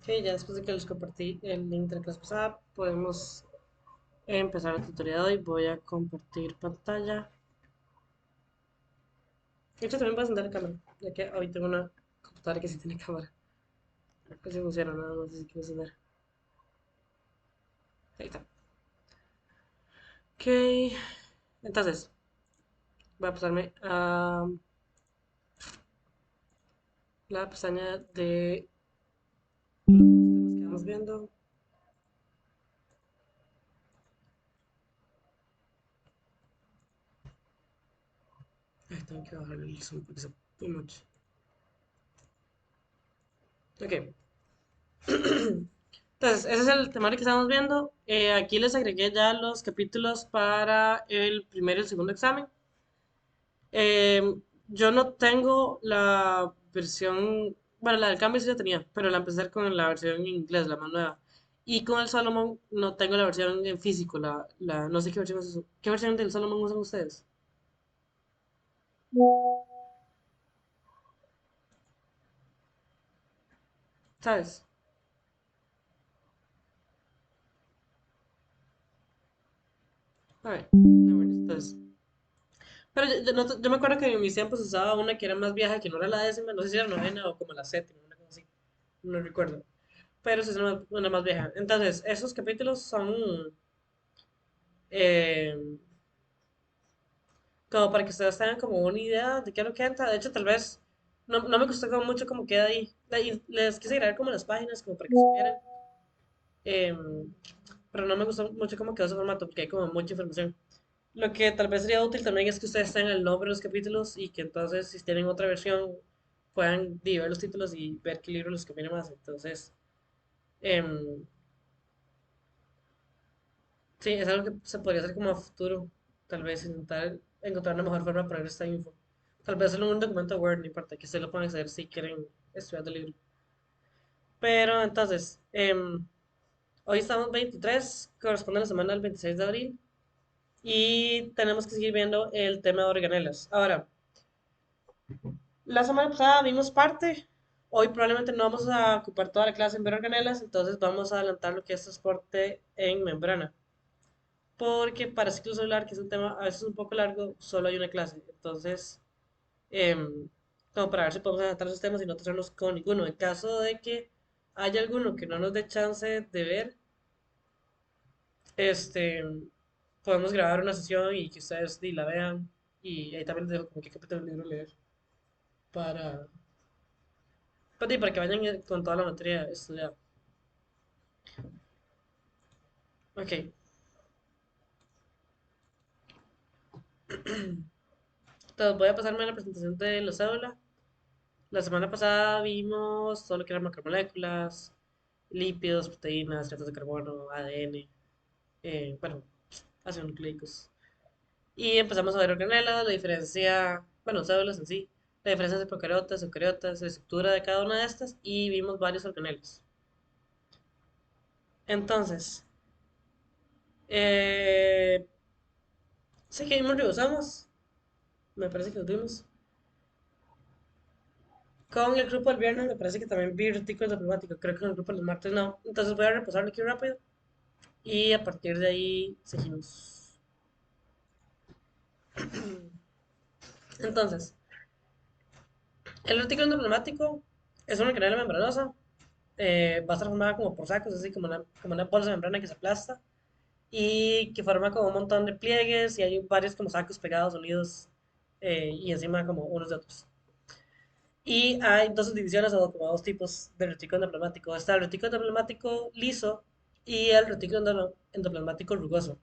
Ok, ya después de que les compartí el link de la clase pasada, podemos empezar el tutorial de hoy. Voy a compartir pantalla. De hecho, también voy a encender la cámara, ya que hoy tengo una computadora que sí tiene cámara. Que se funciona, nada más así que voy a encender. Ahí está. Ok, entonces, voy a pasarme a la pestaña de los temas que vamos viendo. Ay, tengo que bajar el zoom porque es too much. Ok. Entonces, ese es el temario que estamos viendo. Aquí les agregué ya los capítulos para el primer y el segundo examen. Yo no tengo la versión, bueno, la del cambio sí la tenía, pero la empecé con la versión en inglés, la más nueva. Y con el Solomon no tengo la versión en físico, no sé qué versión es eso. ¿Qué versión del Solomon usan ustedes? ¿Sabes? A ver, no, bueno, entonces. Pero yo me acuerdo que en mis tiempos usaba una que era más vieja, que no era la décima, no sé si era novena o como la séptima, una cosa así, no recuerdo. Pero esa es una más vieja. Entonces, esos capítulos son eh, como para que ustedes tengan como una idea de qué es lo que entra. De hecho, tal vez no me costó como mucho como queda ahí. Y les quise agregar como las páginas, como para que supieran. em, pero no me gustó mucho cómo quedó ese formato, porque hay como mucha información. Lo que tal vez sería útil también es que ustedes tengan el nombre de los capítulos y que entonces, si tienen otra versión, puedan ver los títulos y ver qué libro les conviene más. Entonces, em, sí, es algo que se podría hacer como a futuro. Tal vez intentar encontrar una mejor forma de poner esta info. Tal vez en un documento Word, no importa, que ustedes lo puedan hacer si quieren estudiar el libro. Pero entonces, hoy estamos 23, corresponde a la semana del 26 de abril. Y tenemos que seguir viendo el tema de organelas. Ahora, la semana pasada vimos parte. Hoy probablemente no vamos a ocupar toda la clase en ver organelas, entonces vamos a adelantar lo que es transporte en membrana. Porque para ciclo celular, que es un tema a veces un poco largo, solo hay una clase. Entonces, em, como para ver si podemos adelantar esos temas y no traernos con ninguno. En caso de que haya alguno que no nos dé chance de ver, este, podemos grabar una sesión y que ustedes la vean. Y ahí también les dejo como qué capítulo del libro leer para, para que vayan con toda la materia estudiada. Ok, entonces voy a pasarme a la presentación de la cédula. La semana pasada vimos todo lo que eran macromoléculas, lípidos, proteínas, hidratos de carbono, ADN, bueno, ácidos nucleicos. Y empezamos a ver organelas, la diferencia, bueno, células en sí, la diferencia entre procariotas, eucariotas, la estructura de cada una de estas y vimos varios organelos. Entonces, eh, sí que vimos ribosomos, me parece que los vimos. Con el grupo del viernes me parece que también vi retículo diplomático, creo que en el grupo del martes no. Entonces voy a repasarlo aquí rápido y a partir de ahí seguimos. Entonces, el retículo endoplasmático es una canela membranosa, va a estar formada como por sacos, así como una bolsa de membrana que se aplasta y que forma como un montón de pliegues y hay varios como sacos pegados, unidos y encima como unos de otros. Y hay dos divisiones o como dos tipos de retículo endoplasmático. Está el retículo endoplasmático liso y el retículo endoplasmático rugoso.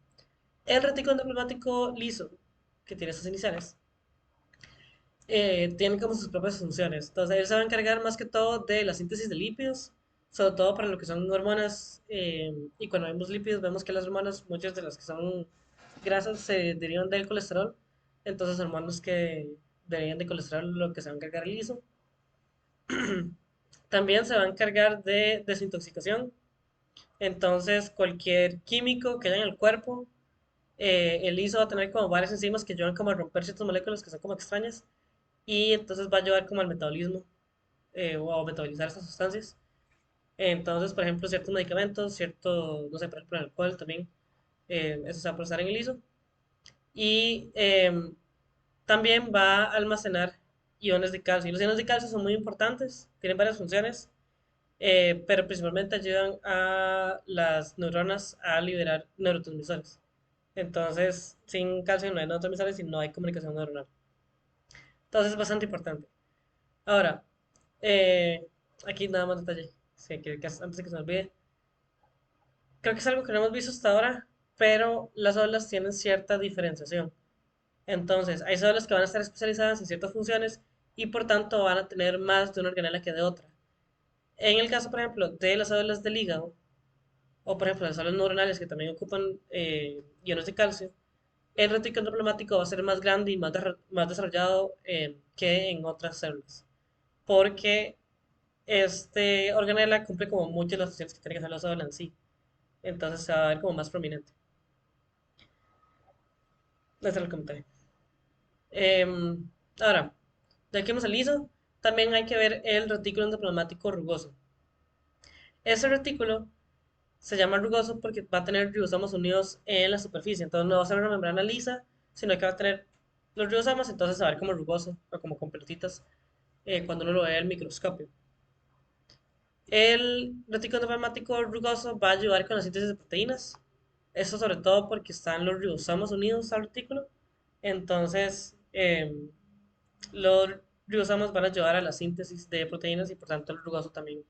El retículo endoplasmático liso, que tiene esas iniciales, tiene como sus propias funciones. Entonces, él se va a encargar más que todo de la síntesis de lípidos, sobre todo para lo que son hormonas. Y cuando vemos lípidos, vemos que las hormonas, muchas de las que son grasas, se derivan del colesterol. Entonces, hormonas que derivan de colesterol, lo que se va a encargar el liso. También se va a encargar de desintoxicación. Entonces, cualquier químico que haya en el cuerpo, el ISO va a tener como varias enzimas que ayudan como a romper ciertas moléculas que son como extrañas y entonces va a ayudar como al metabolismo o a metabolizar estas sustancias. Entonces, por ejemplo, ciertos medicamentos, cierto, no sé, por ejemplo, el alcohol también, eso se va a procesar en el ISO. Y también va a almacenar iones de calcio. Y los iones de calcio son muy importantes, tienen varias funciones, pero principalmente ayudan a las neuronas a liberar neurotransmisores. Entonces, sin calcio no hay neurotransmisores y no hay comunicación neuronal. Entonces, es bastante importante. Ahora, eh, aquí nada más detalle, sí, antes de que se me olvide. Creo que es algo que no hemos visto hasta ahora, pero las células tienen cierta diferenciación. Entonces, hay células que van a estar especializadas en ciertas funciones y por tanto van a tener más de una organela que de otra. En el caso, por ejemplo, de las células del hígado, o por ejemplo las células neuronales que también ocupan iones de calcio, el retículo endoplasmático va a ser más grande y más desarrollado que en otras células. Porque este organela cumple como muchas de las funciones que tiene que hacer la célula en sí. Entonces se va a ver como más prominente. Desde el comentario. Ahora, ya que hemos el liso, también hay que ver el retículo endoplasmático rugoso. Ese retículo se llama rugoso porque va a tener ribosomas unidos en la superficie. Entonces no va a ser una membrana lisa, sino que va a tener los ribosomas, entonces se va a ver como rugoso o como con pelotitas cuando uno lo ve en el microscopio. El retículo endoplasmático rugoso va a ayudar con la síntesis de proteínas. Eso sobre todo porque están los ribosomas unidos al retículo. Entonces, los ribosomas van a ayudar a la síntesis de proteínas y por tanto el rugoso también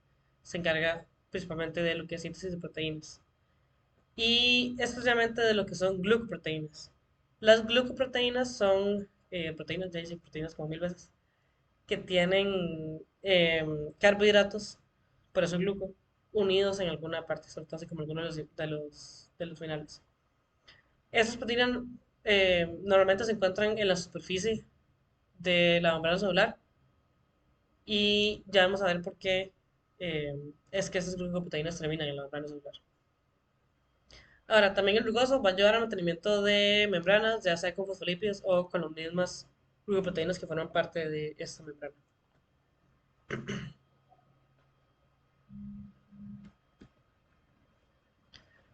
se encarga principalmente de lo que es síntesis de proteínas y especialmente de lo que son glucoproteínas. Las glucoproteínas son proteínas, ya hice proteínas como mil veces, que tienen carbohidratos, por eso gluco, unidos en alguna parte, sobre todo así como algunos de los finales. Esas proteínas normalmente se encuentran en la superficie de la membrana celular y ya vamos a ver por qué eh, es que esas glucoproteínas terminan en la membrana celular. Ahora, también el rugoso va a ayudar al mantenimiento de membranas, ya sea con fosfolípidos o con las mismas glucoproteínas que forman parte de esta membrana.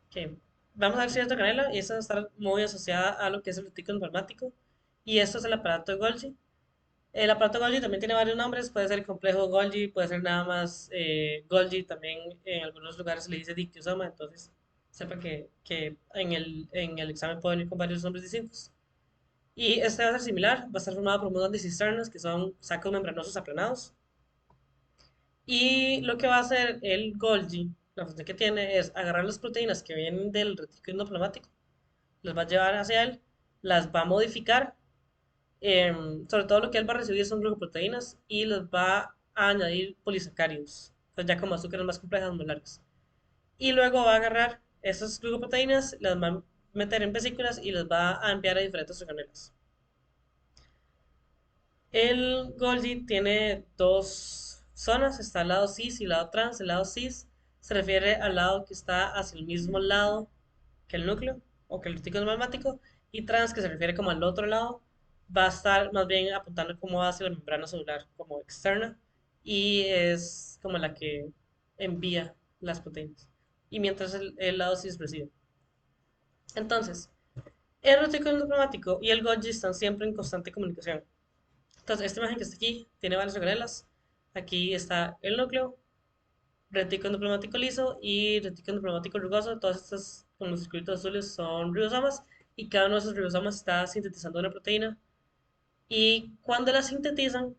Ok, vamos a ver cierta canela y esta va a estar muy asociada a lo que es el retículo plasmático y esto es el aparato de Golgi. El aparato Golgi también tiene varios nombres, puede ser el complejo Golgi, puede ser nada más Golgi, también en algunos lugares se le dice dictiosoma, entonces sepa que en el examen pueden ir con varios nombres distintos. Y este va a ser similar, va a estar formado por mudas cisternas, que son sacos membranosos aplanados. Y lo que va a hacer el Golgi, la función que tiene es agarrar las proteínas que vienen del retículo endoplasmático, las va a llevar hacia él, las va a modificar, sobre todo lo que él va a recibir son glucoproteínas y les va a añadir polisacáridos, pues ya como azúcares más complejas, más largas. Y luego va a agarrar esas glucoproteínas, las va a meter en vesículas y las va a enviar a diferentes organelas. El Golgi tiene dos zonas, está el lado cis y el lado trans. El lado cis se refiere al lado que está hacia el mismo lado que el núcleo o que el retículo magmático y trans que se refiere como al otro lado va a estar más bien apuntando como hacia la membrana celular como externa y es como la que envía las proteínas y mientras el lado cis recibe. Entonces, el retículo endoplasmático y el Golgi están siempre en constante comunicación. Entonces, esta imagen que está aquí tiene varias organelas. Aquí está el núcleo, retículo endoplasmático liso y retículo endoplasmático rugoso. Todas estas con los circuitos azules son ribosomas y cada uno de esos ribosomas está sintetizando una proteína. Y cuando la sintetizan,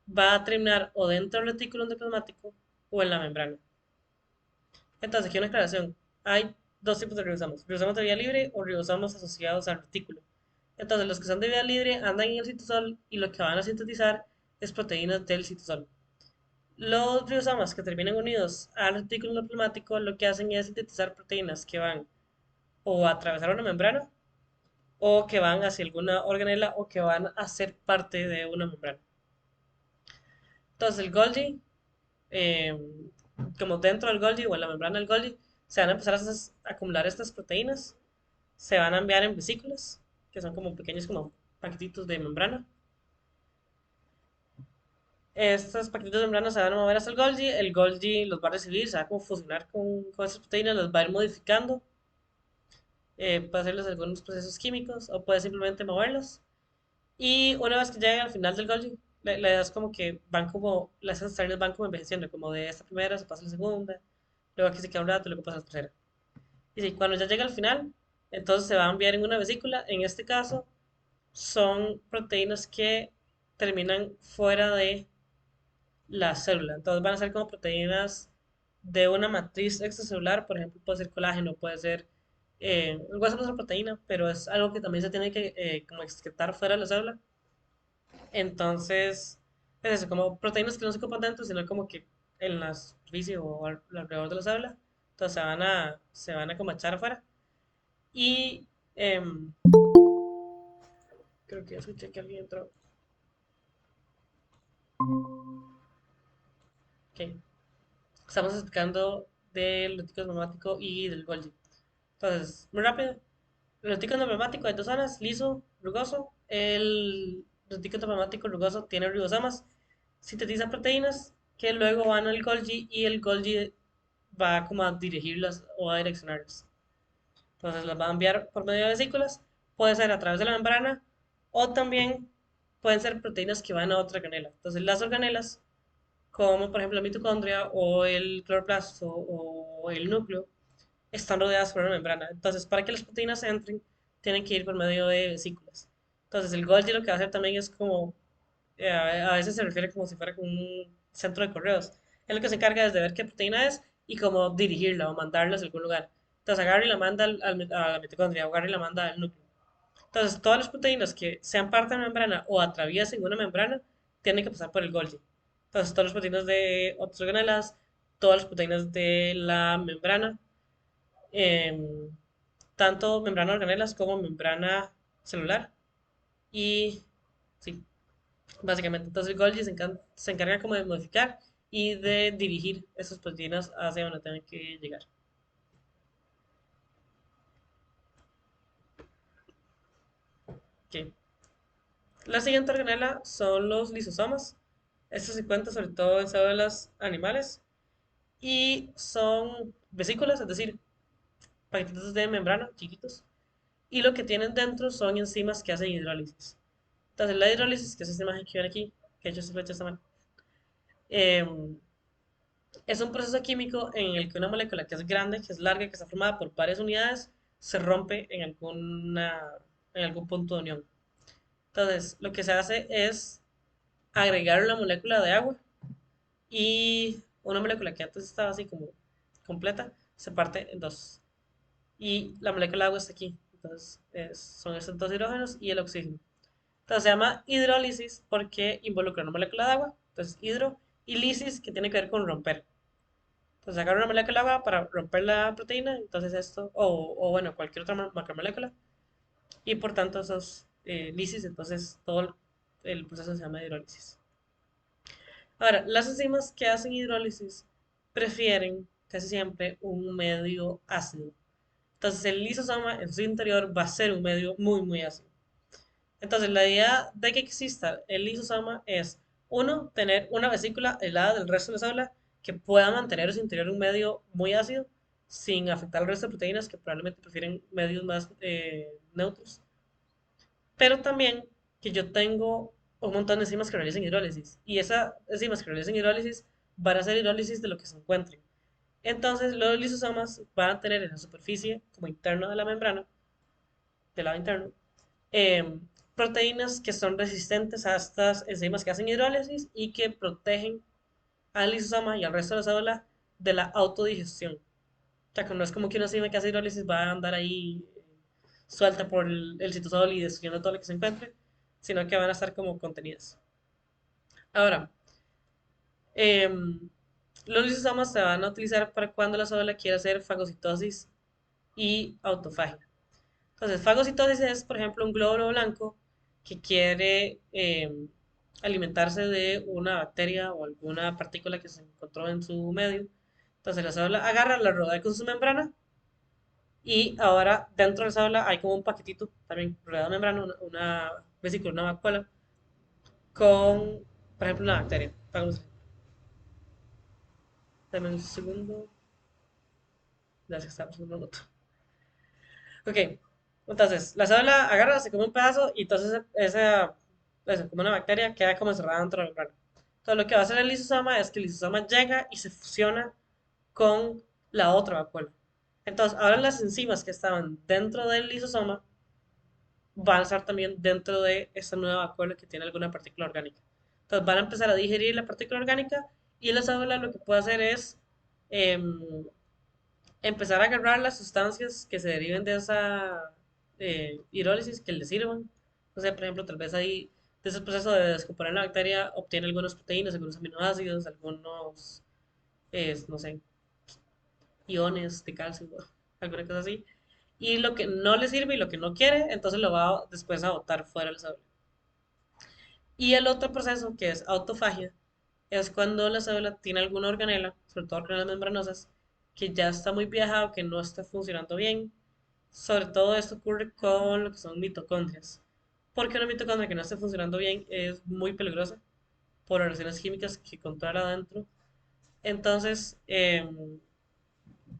va a terminar o dentro del retículo endoplasmático o en la membrana. Entonces, aquí una aclaración. Hay dos tipos de ribosomas: ribosomas de vía libre o ribosomas asociados al retículo. Entonces, los que son de vía libre andan en el citosol y lo que van a sintetizar es proteínas del citosol. Los ribosomas que terminan unidos al retículo endoplasmático lo que hacen es sintetizar proteínas que van o a atravesar una membrana o que van hacia alguna organela o que van a ser parte de una membrana. Entonces, el Golgi, eh, como dentro del Golgi o en la membrana del Golgi, se van a empezar a acumular estas proteínas, se van a enviar en vesículas, que son como pequeños como paquetitos de membrana. Estos paquetitos de membrana se van a mover hasta el Golgi los va a recibir, se va a como fusionar con esas proteínas, los va a ir modificando, puede hacerles algunos procesos químicos o puede simplemente moverlos. Y una vez que lleguen al final del Golgi, la idea es como que van como, las extrañas van como envejeciendo, como de esta primera se pasa a la segunda, luego aquí se queda un rato, luego pasa a la tercera. Y sí, cuando ya llega al final, entonces se va a enviar en una vesícula. En este caso, son proteínas que terminan fuera de la célula. Entonces van a ser como proteínas de una matriz extracelular, por ejemplo, puede ser colágeno, puede ser, el hueso no es una proteína, pero es algo que también se tiene que como excretar fuera de la célula. Entonces, es eso, como proteínas que no se ocupan dentro, sino como que en la superficie o alrededor de la célula. Entonces se van a como echar afuera. Y em, creo que ya escuché que alguien entró. Ok. Estamos explicando del retículo neumático y del Golgi. Entonces, muy rápido. El retículo neumático hay dos zonas, liso, rugoso. El retículo neumático rugoso tiene ribosomas, sintetiza proteínas que luego van al Golgi y el Golgi va como a dirigirlas o a direccionarlas. Entonces las va a enviar por medio de vesículas, puede ser a través de la membrana o también pueden ser proteínas que van a otra organela. Entonces las organelas, como por ejemplo la mitocondria o el cloroplasto o el núcleo, están rodeadas por una membrana. Entonces, para que las proteínas entren, tienen que ir por medio de vesículas. Entonces, el Golgi lo que va a hacer también es como, a veces se refiere como si fuera como un centro de correos. Es lo que se encarga es de ver qué proteína es y cómo dirigirla o mandarla a algún lugar. Entonces, agarra y la manda a la mitocondria, agarra y la manda al núcleo. Entonces, todas las proteínas que sean parte de la membrana o atraviesen una membrana, tienen que pasar por el Golgi. Entonces, todas las proteínas de otras organelas, todas las proteínas de la membrana, em, tanto membrana organelas como membrana celular. Y sí, básicamente, entonces el Golgi se encarga como de modificar y de dirigir esas proteínas hacia donde tienen que llegar. Okay. La siguiente organela son los lisosomas. Estos se encuentran sobre todo en células animales y son vesículas, es decir, paquetitos de membrana chiquitos. Y lo que tienen dentro son enzimas que hacen hidrólisis. Entonces, la hidrólisis, que es esta imagen que ven aquí, que de hecho esta flecha está mal, em, es un proceso químico en el que una molécula que es grande, que es larga, que está formada por varias unidades, se rompe en algún punto de unión. Entonces, lo que se hace es agregar una molécula de agua y una molécula que antes estaba así como completa, se parte en dos. Y la molécula de agua está aquí. Entonces, son estos dos hidrógenos y el oxígeno. Entonces, se llama hidrólisis porque involucra una molécula de agua, entonces hidro, y lisis, que tiene que ver con romper. Entonces agarra una molécula de agua para romper la proteína, entonces esto, o bueno, cualquier otra macromolécula, y por tanto esos lisis, entonces todo el proceso se llama hidrólisis. Ahora, las enzimas que hacen hidrólisis prefieren casi siempre un medio ácido. Entonces el lisosoma en su interior va a ser un medio muy, muy ácido. Entonces la idea de que exista el lisosoma es, uno, tener una vesícula aislada del resto de la célula que pueda mantener en su interior un medio muy ácido sin afectar al resto de proteínas que probablemente prefieren medios más neutros. Pero también que yo tengo un montón de enzimas que realizan hidrólisis y esas enzimas que realizan hidrólisis van a hacer hidrólisis de lo que se encuentren. Entonces los lisosomas van a tener en la superficie como interno de la membrana, del lado interno, eh, proteínas que son resistentes a estas enzimas que hacen hidrólisis y que protegen al lisosoma y al resto de la célula de la autodigestión. O sea, que no es como que una enzima que hace hidrólisis va a andar ahí suelta por el citosol y destruyendo todo lo que se encuentre, sino que van a estar como contenidas. Ahora, eh, los lisosomas se van a utilizar para cuando la célula quiere hacer fagocitosis y autofagia. Entonces, fagocitosis es, por ejemplo, un glóbulo blanco que quiere alimentarse de una bacteria o alguna partícula que se encontró en su medio. Entonces, la célula agarra, la rodea con su membrana y ahora dentro de la célula hay como un paquetito también rodeado de membrana, una vesícula, una vacuola, con Por ejemplo, una bacteria. Dame un segundo. Ya se está pasando una nota. Ok, entonces la célula agarra, se come un pedazo y entonces eso, como una bacteria, queda como encerrada dentro de la membrana. Entonces lo que va a hacer el lisosoma es que el lisosoma llega y se fusiona con la otra vacuola. Entonces ahora las enzimas que estaban dentro del lisosoma van a estar también dentro de esta nueva vacuola que tiene alguna partícula orgánica. Entonces van a empezar a digerir la partícula orgánica y la célula lo que puede hacer es em, empezar a agarrar las sustancias que se deriven de esa hidrólisis que le sirvan. O sea, por ejemplo, tal vez ahí, de ese proceso de descomponer la bacteria, obtiene algunas proteínas, algunos aminoácidos, algunos, no sé, iones de calcio, alguna cosa así. Y lo que no le sirve y lo que no quiere, entonces lo va después a botar fuera del célula. Y el otro proceso, que es autofagia, es cuando la célula tiene alguna organela, sobre todo organelas membranosas, que ya está muy vieja o que no está funcionando bien. Sobre todo esto ocurre con lo que son mitocondrias. Porque una mitocondria que no esté funcionando bien es muy peligrosa por las reacciones químicas que controla adentro. Entonces,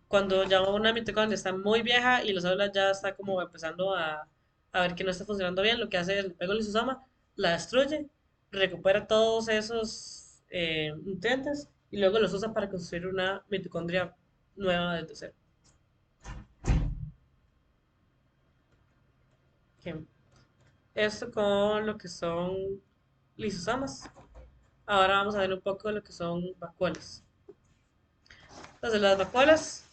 cuando ya una mitocondria está muy vieja y la célula ya está como empezando a ver que no está funcionando bien, lo que hace es le pega el lisosoma, la destruye, recupera todos esos nutrientes y luego los usa para construir una mitocondria nueva desde cero. Ok. Esto con lo que son lisosomas. Ahora vamos a ver un poco de lo que son vacuolas. Entonces, las vacuolas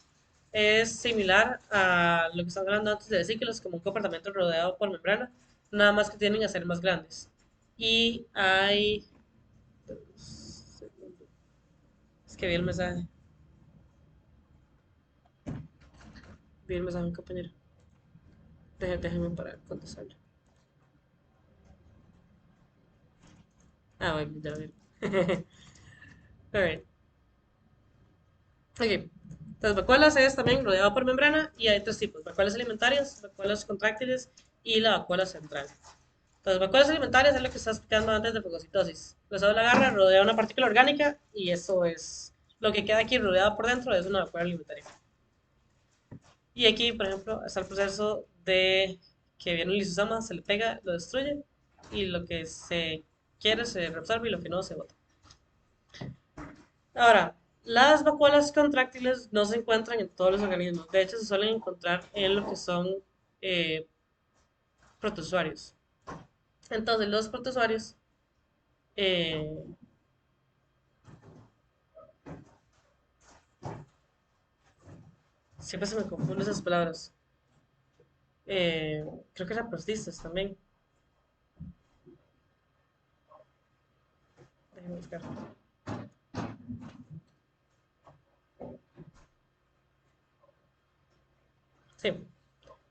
es similar a lo que estamos hablando antes de vesículos, como un compartimento rodeado por membrana, nada más que tienden a ser más grandes. Y hay... Es que vi el mensaje, compañero. Déjeme para contestarle. Ah, bueno, ya lo vi. Alright. Ok. Las vacuolas es también rodeado por membrana y hay tres tipos: vacuolas alimentarias, vacuolas contráctiles y la vacuola central. Las vacuolas alimentarias es lo que estaba explicando antes de fagocitosis. La célula agarra, rodea una partícula orgánica y eso es lo que queda aquí rodeado por dentro, es una vacuola alimentaria. Y aquí, por ejemplo, está el proceso de que viene un lisosoma, se le pega, lo destruye y lo que se quiere se reabsorbe y lo que no se bota. Ahora, las vacuolas contráctiles no se encuentran en todos los organismos. De hecho, se suelen encontrar en lo que son eh, protozoarios. Entonces, los protozoarios eh, siempre se me confunden esas palabras. Creo que eran prostistas también. Déjenme buscar. Sí,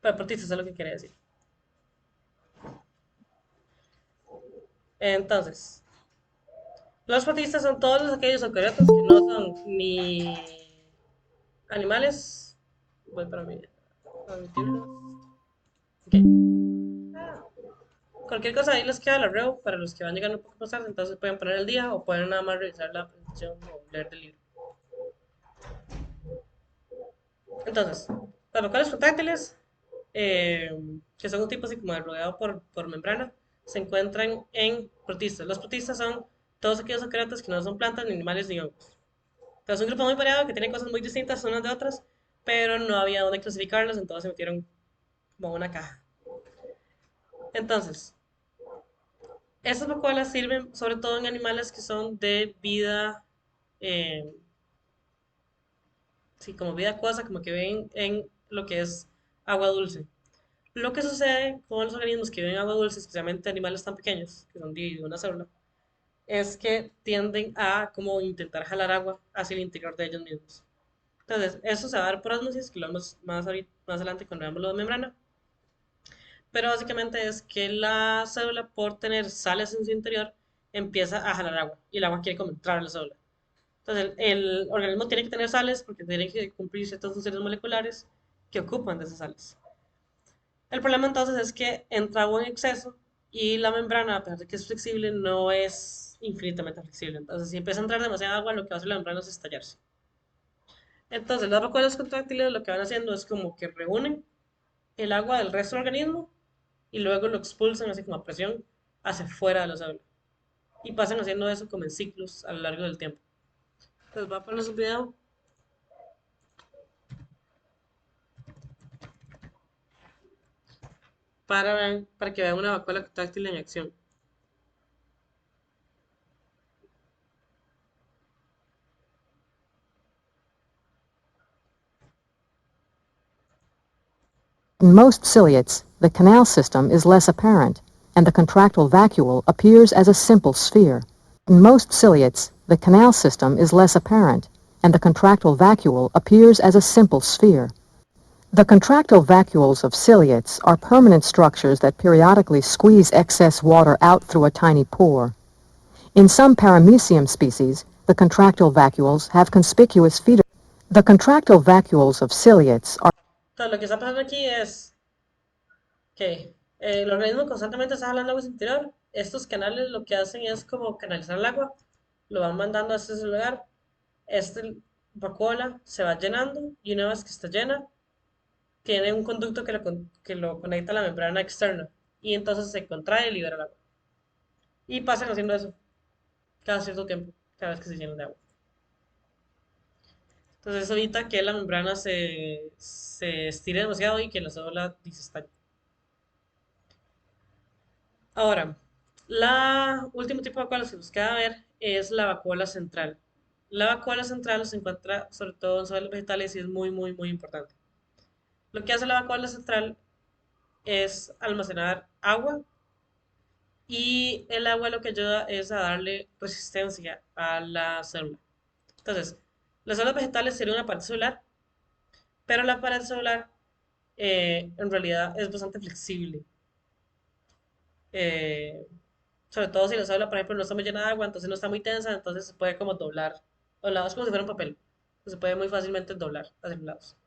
pero protistas es lo que quería decir. Entonces, los protistas son todos aquellos eucariotas que no son ni animales. Voy para mí. Ok. Cualquier cosa ahí les queda la reo para los que van llegando un poco más tarde, entonces pueden poner el día o pueden nada más revisar la presentación o leer del libro. Entonces, las vocales contráctiles, eh, que son un tipo así como de rodeado por membrana, se encuentran en protistas. Los protistas son todos aquellos secretos que no son plantas, ni animales, ni hongos. Entonces, es un grupo muy variado que tiene cosas muy distintas unas de otras, pero no había dónde clasificarlos, entonces se metieron como una caja. Entonces, estas vacuolas sirven sobre todo en animales que son de vida, eh, sí, como vida acuosa, como que ven en lo que es agua dulce. Lo que sucede con los organismos que viven en agua dulce, especialmente animales tan pequeños, que son de una célula, es que tienden a como intentar jalar agua hacia el interior de ellos mismos. Entonces, eso se va a dar por osmosis, que lo vemos más adelante cuando veamos lo de membrana. Pero básicamente es que la célula, por tener sales en su interior, empieza a jalar agua y el agua quiere como entrar a la célula. Entonces, el organismo tiene que tener sales porque tiene que cumplir ciertas funciones moleculares que ocupan de esas sales. El problema entonces es que entra agua en exceso y la membrana, a pesar de que es flexible, no es infinitamente flexible. Entonces, si empieza a entrar demasiada agua, lo que va a hacer la membrana es estallarse. Entonces, las vacuolas contráctiles lo que van haciendo es como que reúnen el agua del resto del organismo y luego lo expulsan así como a presión hacia fuera de la célula. Y pasan haciendo eso como en ciclos a lo largo del tiempo. Entonces, voy a poner un video para que vean una vacuola contráctil en acción. In most ciliates, the canal system is less apparent, and the contractile vacuole appears as a simple sphere. In most ciliates, the canal system is less apparent, and the contractile vacuole appears as a simple sphere. The contractile vacuoles of ciliates are permanent structures that periodically squeeze excess water out through a tiny pore. In some Paramecium species, the contractile vacuoles have conspicuous feeder. The contractile vacuoles of ciliates are Entonces, lo que está pasando aquí es que el organismo constantemente está jalando agua sin interior. Estos canales lo que hacen es como canalizar el agua, lo van mandando a este lugar. Este vacuola se va llenando y una vez que está llena, tiene un conducto que lo conecta a la membrana externa y entonces se contrae y libera el agua. Y pasan haciendo eso cada cierto tiempo, cada vez que se llenan de agua. Entonces eso evita que la membrana se estire demasiado y que la célula se estalle. Ahora, la último tipo de vacuolas que nos queda ver es la vacuola central. La vacuola central se encuentra sobre todo en suelos vegetales y es muy, muy, muy importante. Lo que hace la vacuola central es almacenar agua y el agua lo que ayuda es a darle resistencia a la célula. Entonces, las células vegetales tienen una pared celular, pero la pared celular en realidad es bastante flexible. Eh, Sobre todo si la célula, por ejemplo, no está muy llena de agua, entonces no está muy tensa, entonces se puede como doblar. Los lados como si fuera un papel. Se puede muy fácilmente doblar hacia los lados.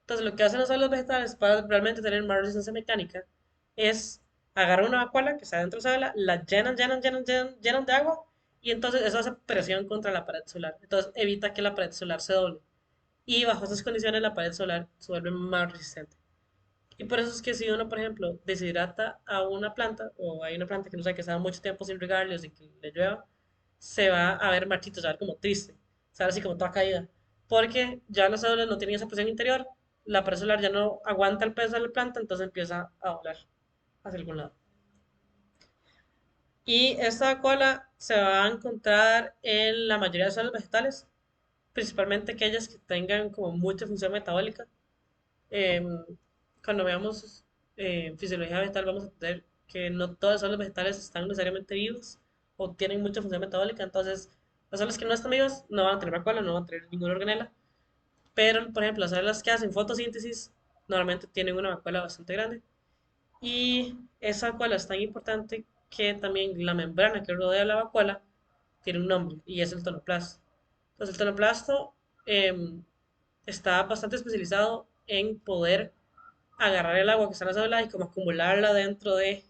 Entonces, lo que hacen las células vegetales para realmente tener más resistencia mecánica es agarrar una vacuola que está dentro de la célula, la llenan de agua y entonces eso hace presión contra la pared celular. Entonces, evita que la pared celular se doble. Y bajo esas condiciones, la pared celular se vuelve más resistente. Y por eso es que si uno, por ejemplo, deshidrata a una planta, o hay una planta que no sé, que está mucho tiempo sin regarle o sin que le llueva, se va a ver marchito, se va a ver como triste, se va a ver así como toda caída. Porque ya las células no tienen esa presión interior, la pared celular ya no aguanta el peso de la planta, entonces empieza a doblar hacia algún lado. Y esta cola se va a encontrar en la mayoría de células vegetales, principalmente aquellas que tengan como mucha función metabólica. Em, Cuando veamos fisiología vegetal, vamos a ver que no todas las células vegetales están necesariamente vivas o tienen mucha función metabólica. Entonces, las células que no están vivas no van a tener vacuola, no van a tener ninguna organela. Pero, por ejemplo, las células que hacen fotosíntesis normalmente tienen una vacuola bastante grande. Y esa vacuola es tan importante que también la membrana que rodea la vacuola tiene un nombre y es el tonoplasto. Entonces, el tonoplasto em, está bastante especializado en poder agarrar el agua que está en la célula y como acumularla dentro de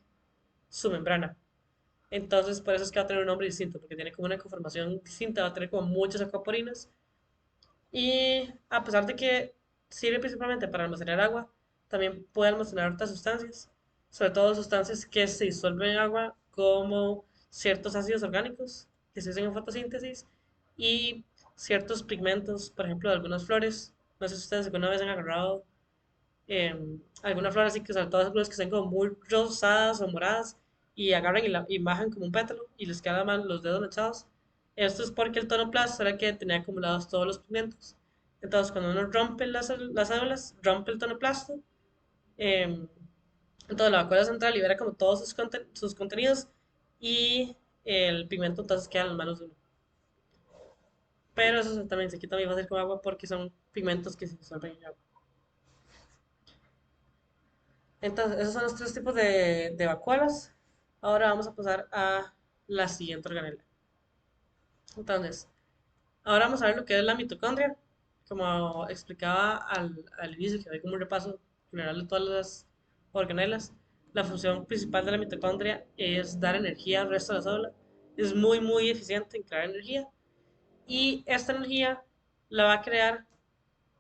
su membrana. Entonces, por eso es que va a tener un nombre distinto, porque tiene como una conformación distinta, va a tener como muchas aquaporinas. Y a pesar de que sirve principalmente para almacenar agua, también puede almacenar otras sustancias, sobre todo sustancias que se disuelven en agua, como ciertos ácidos orgánicos que se usan en fotosíntesis y ciertos pigmentos, por ejemplo, de algunas flores. No sé si ustedes alguna vez han agarrado alguna flor así que sobre todo esas flores que están como muy rosadas o moradas y agarran y bajan como un pétalo y les quedan mal los dedos manchados. Esto es porque el tonoplasto era que tenía acumulados todos los pigmentos. Entonces, cuando uno rompe las células, rompe el tonoplasto, eh, entonces la vacuola central libera como todos sus contenidos y el pigmento entonces queda en las manos de uno. Pero eso también se quita muy fácil con agua porque son pigmentos que se disuelven en agua. Entonces, esos son los tres tipos de vacuolas. Ahora vamos a pasar a la siguiente organela. Entonces, ahora vamos a ver lo que es la mitocondria. Como explicaba al inicio, que hay como un repaso general de todas las organelas. La función principal de la mitocondria es dar energía al resto de la célula. es muy, muy eficiente en crear energía. Y esta energía la va a crear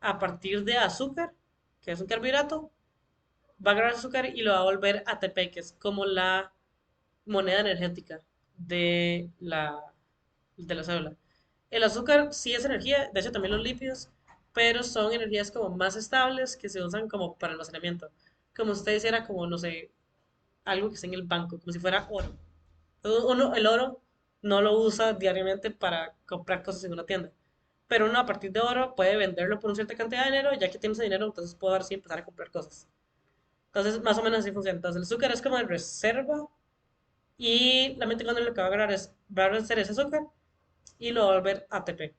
a partir de azúcar, que es un carbohidrato. Va a agarrar azúcar y lo va a volver ATP, que es como la moneda energética de la célula. El azúcar sí es energía, de hecho también los lípidos, pero son energías como más estables que se usan como para almacenamiento. Como si usted hiciera como, no sé, algo que esté en el banco, como si fuera oro. Uno, el oro no lo usa diariamente para comprar cosas en una tienda, pero uno a partir de oro puede venderlo por una cierta cantidad de dinero, ya que tiene ese dinero, entonces puedo ahora sí empezar a comprar cosas. Entonces, más o menos así funciona. Entonces, el azúcar es como de reserva y la mitocondria lo que va a agarrar es, va a hacer ese azúcar y lo va a volver ATP.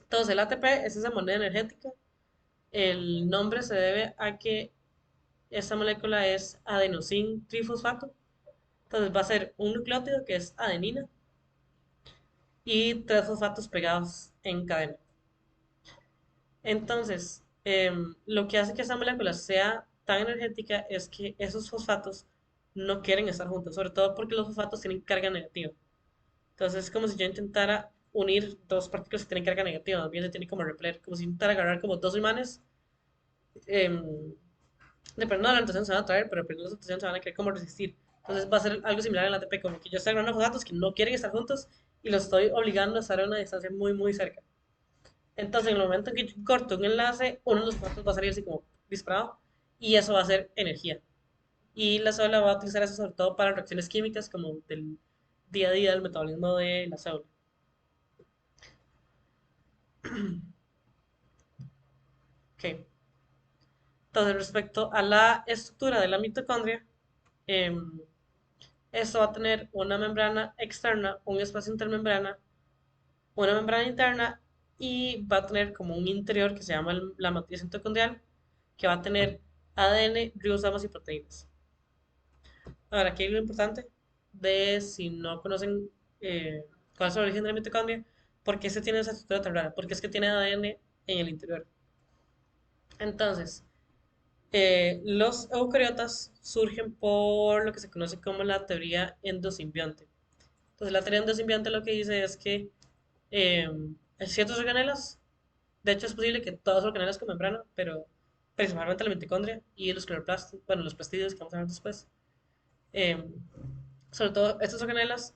Entonces, el ATP es esa moneda energética. El nombre se debe a que esta molécula es adenosín trifosfato. Entonces, va a ser un nucleótido que es adenina y tres fosfatos pegados en cadena. Entonces, lo que hace que esta molécula sea tan energética es que esos fosfatos no quieren estar juntos, sobre todo porque los fosfatos tienen carga negativa. Entonces es como si yo intentara unir dos partículas que tienen carga negativa, más bien se tiene como repeler, como si intentara agarrar como dos imanes, dependiendo de la orientación se van a atraer, pero dependiendo de la orientación se van a querer como resistir. Entonces va a ser algo similar en la ATP, como que yo estoy agarrando fosfatos que no quieren estar juntos y los estoy obligando a estar a una distancia muy, muy cerca. Entonces, en el momento en que yo corto un enlace, uno de los fosfatos va a salir así como disparado y eso va a ser energía. Y la célula va a utilizar eso sobre todo para reacciones químicas como del día a día del metabolismo de la célula. Ok. Entonces, respecto a la estructura de la mitocondria, em, esto va a tener una membrana externa, un espacio intermembrana, una membrana interna y va a tener como un interior que se llama la matriz mitocondrial, que va a tener ADN, ribosomas y proteínas. Ahora, aquí hay lo importante de si no conocen cuál es el origen de la mitocondria, por qué se tiene esa estructura tan rara, porque es que tiene ADN en el interior. Entonces, los eucariotas surgen por lo que se conoce como la teoría endosimbionte. Entonces, la teoría endosimbionte lo que dice es que eh, hay ciertos organelos, de hecho es posible que todos los organelos con membrana, pero principalmente la mitocondria y los cloroplastos, bueno, los plastidios que vamos a ver después, eh, sobre todo estos organelos,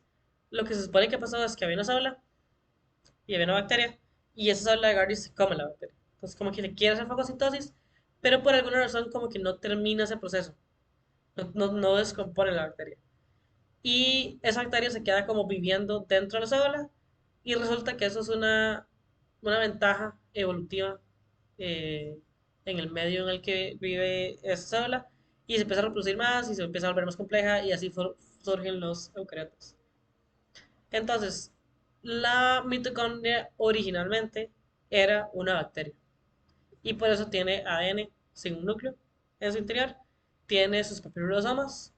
lo que se supone que ha pasado es que había una célula y había una bacteria, y esa célula de Gardy se come la bacteria. Entonces, como que le quiere hacer fagocitosis, pero por alguna razón como que no termina ese proceso. No descompone la bacteria. Y esa bacteria se queda como viviendo dentro de la célula y resulta que eso es una ventaja evolutiva eh, en el medio en el que vive esa célula y se empieza a reproducir más y se empieza a volver más compleja y así surgen los eucariotas. Entonces, la mitocondria originalmente era una bacteria y por eso tiene ADN sin un núcleo en su interior, tiene sus propios ribosomas,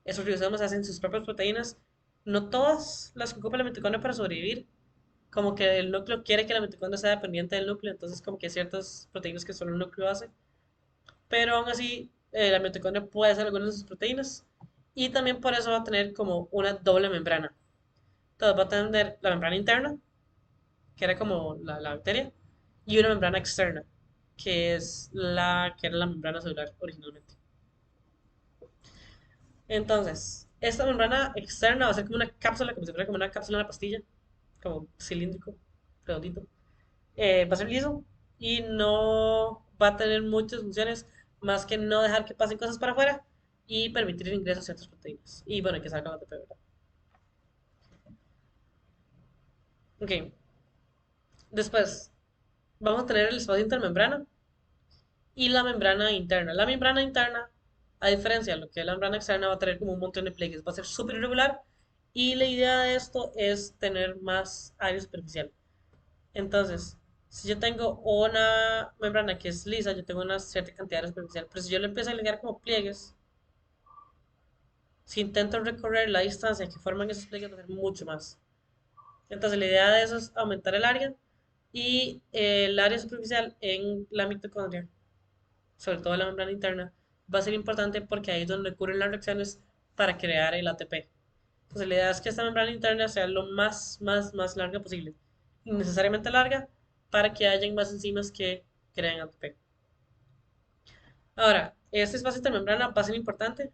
esos ribosomas hacen sus propias proteínas, no todas las que ocupa la mitocondria para sobrevivir, como que el núcleo quiere que la mitocondria sea dependiente del núcleo, entonces como que hay ciertas proteínas que solo el núcleo hace, pero aún así la mitocondria puede hacer algunas de sus proteínas y también por eso va a tener como una doble membrana. Entonces va a tener la membrana interna, que era como la bacteria, y una membrana externa, que es la que era la membrana celular originalmente. Entonces, esta membrana externa va a ser como una cápsula, como si fuera como una cápsula de una pastilla, como cilíndrico, redondito. Va a ser liso y no va a tener muchas funciones más que no dejar que pasen cosas para afuera y permitir el ingreso de ciertas proteínas. Y bueno, que salga la ATP, ¿verdad? Ok, después vamos a tener el espacio intermembrana y la membrana interna. La membrana interna, a diferencia de lo que es la membrana externa, va a tener como un montón de pliegues, va a ser súper irregular y la idea de esto es tener más área superficial. Entonces, si yo tengo una membrana que es lisa, yo tengo una cierta cantidad de área superficial, pero si yo le empiezo a agregar como pliegues, si intento recorrer la distancia que forman esos pliegues, va a ser mucho más. Entonces, la idea de eso es aumentar el área y el área superficial en la mitocondria, sobre todo la membrana interna, va a ser importante porque ahí es donde ocurren las reacciones para crear el ATP. Entonces la idea es que esta membrana interna sea lo más larga posible. Innecesariamente larga para que haya más enzimas que creen ATP. Ahora, este espacio intermembrana va a ser importante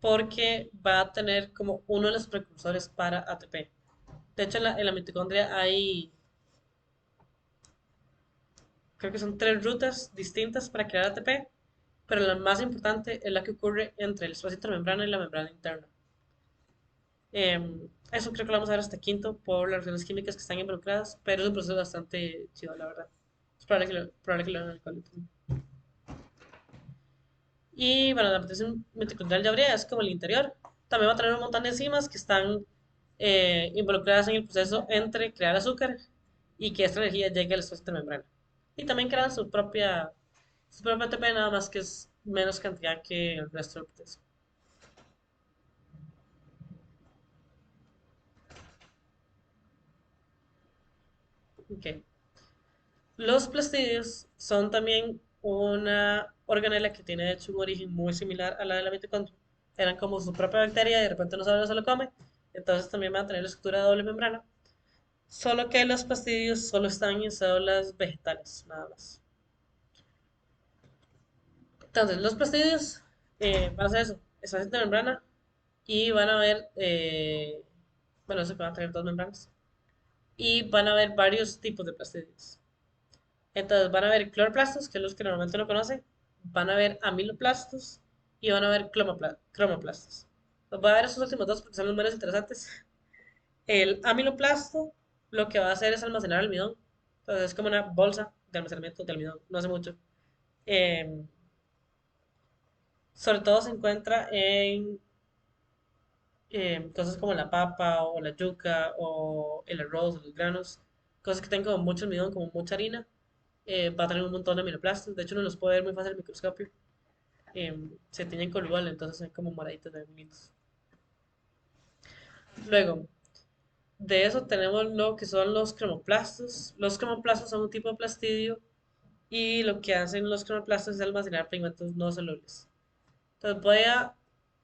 porque va a tener como uno de los precursores para ATP. De hecho, en la mitocondria hay, creo que son tres rutas distintas para crear ATP, pero la más importante es la que ocurre entre el espacio intermembrana y la membrana interna. Eso creo que lo vamos a ver hasta quinto por las reacciones químicas que están involucradas, pero es un proceso bastante chido, la verdad. Es probable que lo hagan en el colegio. Y bueno, la matriz mitocondrial ya habría, es como el interior. También va a tener un montón de enzimas que están involucradas en el proceso entre crear azúcar y que esta energía llegue al espacio intermembrana. Y también crean su propia ATP, nada más que es menos cantidad que el resto del proceso. Ok. Los plastidios son también una organela que tiene de hecho un origen muy similar a la de la mitocondria. Eran como su propia bacteria y de repente no sabe se lo come. Entonces también van a tener la estructura de doble membrana. Solo que los plastidios solo están en células vegetales, nada más. Entonces, los plastidios van a hacer eso, espacio de membrana y van a ver, bueno, eso que van a tener dos membranas. Y van a haber varios tipos de plastidios. Entonces van a haber cloroplastos, que es los que normalmente uno conoce, van a haber amiloplastos y van a haber cromoplastos. Los voy a ver esos últimos dos porque son los menos interesantes. El amiloplasto lo que va a hacer es almacenar almidón. Entonces es como una bolsa de almacenamiento de almidón, no hace mucho. Eh, Sobre todo se encuentra en cosas como la papa o la yuca o el arroz o los granos, cosas que tengan como mucho almidón, como mucha harina. Va a tener un montón de aminoplastos. De hecho, uno los puede ver muy fácil en el microscopio. Se tiñen con igual, entonces son como moraditos de bonitos. Luego, de eso tenemos lo que son los cromoplastos. Los cromoplastos son un tipo de plastidio y lo que hacen los cromoplastos es almacenar pigmentos no solubles. Entonces voy a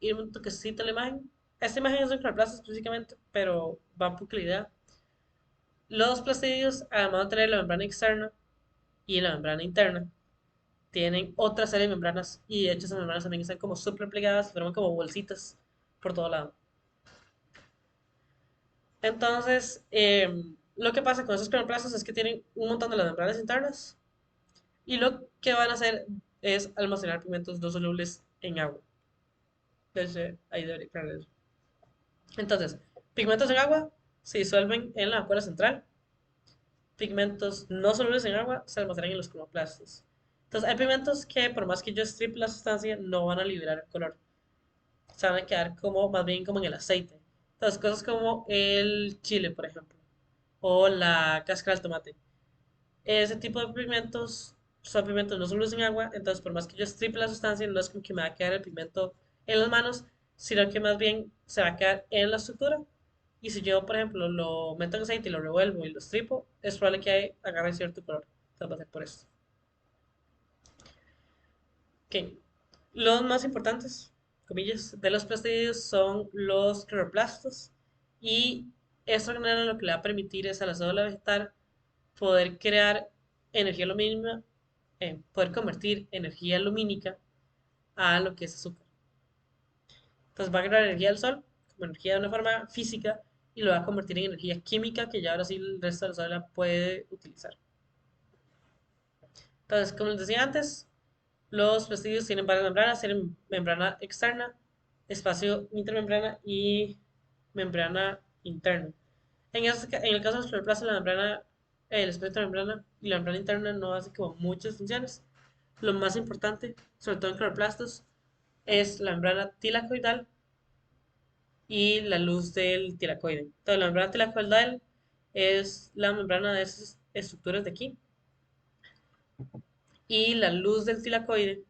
ir un toquecito a la imagen. Esta imagen es de un cromoplasto específicamente, pero va un poco la idea. Los plastidios, además de tener la membrana externa y la membrana interna, tienen otra serie de membranas y de hecho esas membranas también están como súper plegadas y forman como bolsitas por todo lado. Entonces, lo que pasa con esos cronoplastos es que tienen un montón de las membranas internas y lo que van a hacer es almacenar pigmentos no solubles en agua. Entonces, ahí debería aclarar eso. Entonces, pigmentos en agua se disuelven en la vacuola central. Pigmentos no solubles en agua se almacenan en los cronoplastos. Entonces, hay pigmentos que por más que yo strip la sustancia no van a liberar el color. Se van a quedar como más bien como en el aceite. Entonces, cosas como el chile, por ejemplo, o la cáscara del tomate. Ese tipo de pigmentos son pigmentos no solubles en agua, entonces por más que yo strip la sustancia, no es como que me va a quedar el pigmento en las manos, sino que más bien se va a quedar en la estructura. Y si yo, por ejemplo, lo meto en aceite y lo revuelvo y lo stripo, es probable que agarre cierto color. Entonces va a ser por eso. Ok. Los más importantes, comillas, de los plastidios son los cloroplastos. Y esto en general lo que le va a permitir es a la célula vegetal poder crear energía lumínica, poder convertir energía lumínica a lo que es azúcar. Entonces va a crear energía del sol como energía de una forma física y lo va a convertir en energía química que ya ahora sí el resto de la célula puede utilizar. Entonces, como les decía antes, los plastidios tienen varias membranas, tienen membrana externa, espacio intermembrana y membrana interna. En el caso de los cloroplastos, el espacio intermembrana y la membrana interna no hace como muchas funciones. Lo más importante, sobre todo en cloroplastos, es la membrana tilacoidal y la luz del tilacoide. Entonces, la membrana tilacoidal es la membrana de esas estructuras de aquí y la luz del tilacoide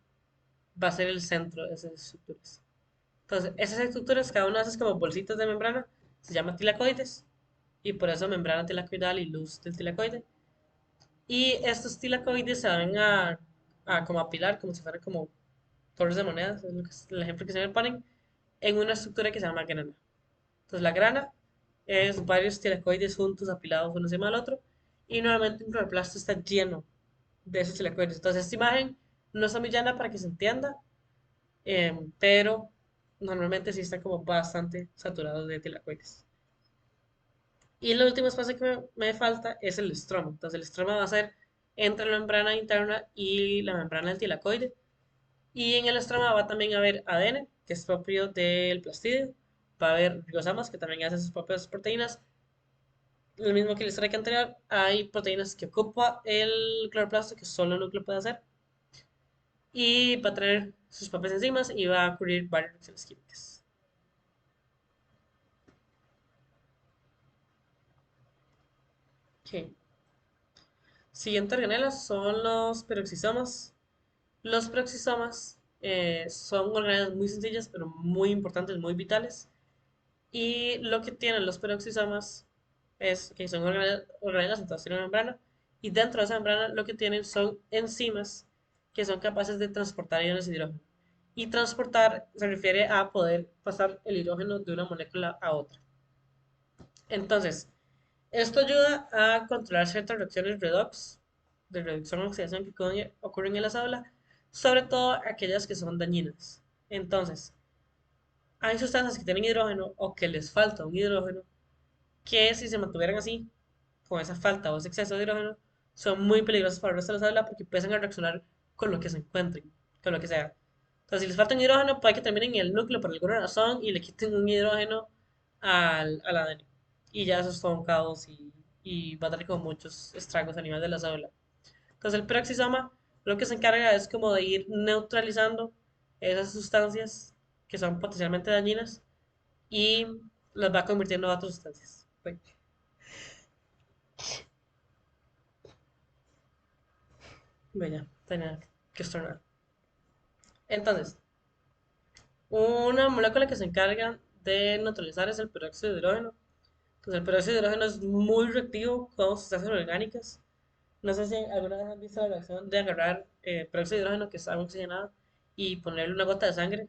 va a ser el centro de esas estructuras. Entonces, esas estructuras, cada una de esas como bolsitas de membrana, se llama tilacoides y por eso membrana tilacoidal y luz del tilacoide. Y estos tilacoides se van a como apilar, como si fueran como torres de monedas, es el ejemplo que se me ponen, en una estructura que se llama grana. Entonces la grana es varios tilacoides juntos, apilados uno encima del otro, y nuevamente un cloroplasto está lleno de esos tilacoides. Entonces esta imagen no está muy llana para que se entienda, pero normalmente sí están como bastante saturados de tilacoides. Y el último espacio que me falta es el estroma. Entonces el estroma va a ser entre la membrana interna y la membrana del tilacoide. Y en el estroma va también a haber ADN, que es propio del plastidio. Va a haber ribosomas, que también hacen sus propias proteínas. Lo mismo que el strike anterior, hay proteínas que ocupa el cloroplasto, que solo el núcleo puede hacer. Y va a tener sus propias enzimas y va a ocurrir varias reacciones químicas. Ok. Siguiente organela son los peroxisomas. Los peroxisomas son organelas muy sencillas, pero muy importantes, muy vitales. Y lo que tienen los peroxisomas es que son organelas, entonces tienen una membrana. Y dentro de esa membrana lo que tienen son enzimas que son capaces de transportar iones de hidrógeno. Y transportar se refiere a poder pasar el hidrógeno de una molécula a otra. Entonces, esto ayuda a controlar ciertas reacciones redox, de reducción o oxidación que ocurren en la célula, sobre todo aquellas que son dañinas. Entonces, hay sustancias que tienen hidrógeno o que les falta un hidrógeno, que si se mantuvieran así, con esa falta o ese exceso de hidrógeno, son muy peligrosas para el resto de la célula porque empiezan a reaccionar con lo que se encuentren, con lo que sea. Entonces, si les falta un hidrógeno, puede que terminen en el núcleo por alguna razón y le quiten un hidrógeno al ADN. Y ya eso es todo un caos y va a tener como muchos estragos a nivel de la célula. Entonces, el peroxisoma lo que se encarga es como de ir neutralizando esas sustancias que son potencialmente dañinas y las va convirtiendo a otras sustancias. Uy, vaya, tenía que estornudar. Entonces, una molécula que se encarga de neutralizar es el peróxido de hidrógeno. Entonces, el peróxido de hidrógeno es muy reactivo con sustancias orgánicas. No sé si alguna vez han visto la reacción de agarrar peróxido de hidrógeno que está oxigenado y ponerle una gota de sangre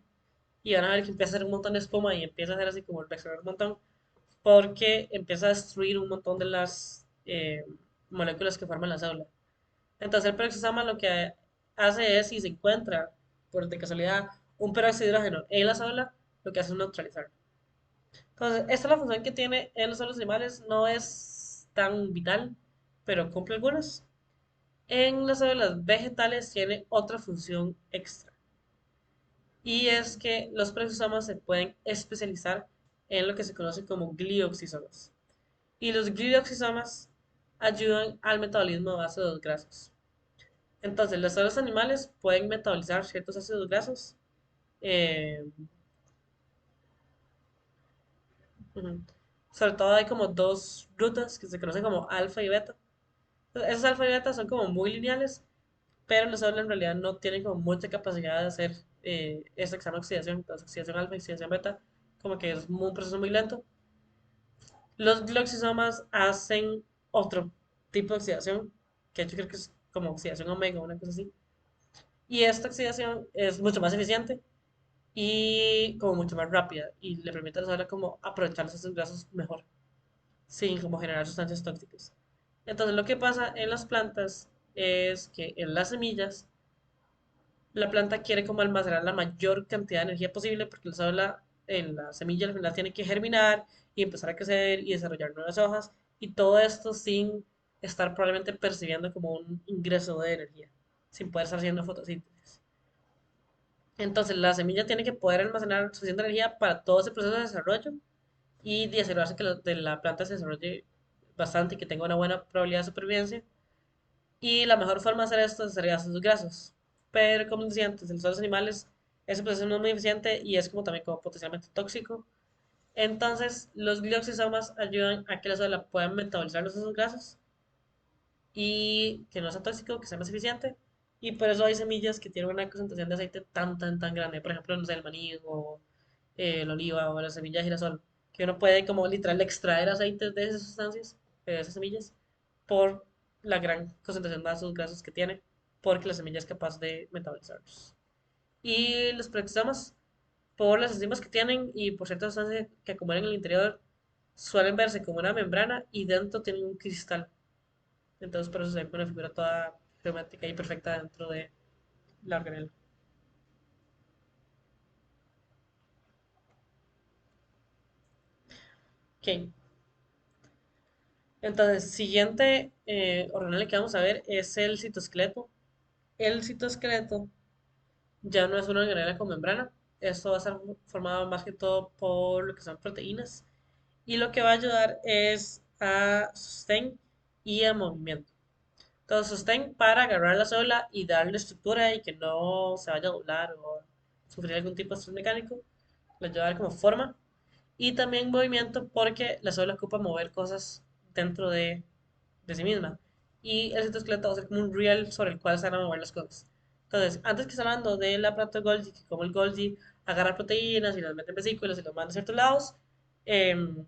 y van a ver que empieza a hacer un montón de espuma y empieza a hacer así como reaccionar un montón porque empieza a destruir un montón de las moléculas que forman la célula. Entonces el peroxisoma lo que hace es, si se encuentra por de casualidad un peróxido de hidrógeno en la célula, lo que hace es neutralizar. Entonces, esta es la función que tiene en los células animales, no es tan vital, pero cumple algunas. En las células vegetales tiene otra función extra, y es que los peroxisomas se pueden especializar en lo que se conoce como glioxisomas. Y los glioxisomas ayudan al metabolismo de ácidos grasos. Entonces, las células animales pueden metabolizar ciertos ácidos grasos. eh, ujú. Sobre todo hay como dos rutas que se conocen como alfa y beta. Entonces, esas alfa y beta son como muy lineales, pero las células en realidad no tienen como mucha capacidad de hacer esta que se llama oxidación. Entonces, oxidación alfa y oxidación beta, como que es un proceso muy lento. Los gloxisomas hacen otro tipo de oxidación, que yo creo que es como oxidación omega, una cosa así. Y esta oxidación es mucho más eficiente y como mucho más rápida y le permite a la célula como aprovechar los ácidos grasos mejor, sin como generar sustancias tóxicas. Entonces lo que pasa en las plantas es que en las semillas la planta quiere como almacenar la mayor cantidad de energía posible porque la célula en la semilla al final tiene que germinar y empezar a crecer y desarrollar nuevas hojas y todo esto sin estar probablemente percibiendo como un ingreso de energía, sin poder estar haciendo fotosíntesis. Entonces la semilla tiene que poder almacenar suficiente energía para todo ese proceso de desarrollo y de asegurarse que de la planta se desarrolle bastante y que tenga una buena probabilidad de supervivencia. Y la mejor forma de hacer esto sería ácidos grasos. Pero como decía antes, en los animales ese proceso no es muy eficiente y es como también como potencialmente tóxico. Entonces los glioxisomas ayudan a que la célula pueda metabolizar los ácidos grasos y que no sea tóxico, que sea más eficiente. Y por eso hay semillas que tienen una concentración de aceite tan grande. Por ejemplo, no sé, el maní o el oliva o la semilla de girasol. Que uno puede como literal extraer aceites de esas sustancias, de esas semillas, por la gran concentración de ácidos grasos que tiene, porque la semilla es capaz de metabolizarlos. Y los peroxisomas por las enzimas que tienen y por ciertas sustancias que acumulan en el interior, suelen verse como una membrana y dentro tienen un cristal. Entonces por eso se ve una figura toda geométrica y perfecta dentro de la organela. Ok, entonces siguiente organela que vamos a ver es el citoesqueleto. El citoesqueleto ya no es una organela con membrana. Esto va a estar formado más que todo por lo que son proteínas. Y lo que va a ayudar es a sostén y a movimiento. Entonces, sostén para agarrar la célula y darle estructura y que no se vaya a doblar o sufrir algún tipo de estrés mecánico. Le ayuda a dar como forma. Y también movimiento porque la célula ocupa mover cosas dentro de sí misma. Y el citoesqueleto va a ser como un riel sobre el cual se van a mover las cosas. Entonces, antes que estar hablando del aparato de Golgi, que como el Golgi agarra proteínas y las mete en vesículas y las manda a ciertos lados, em,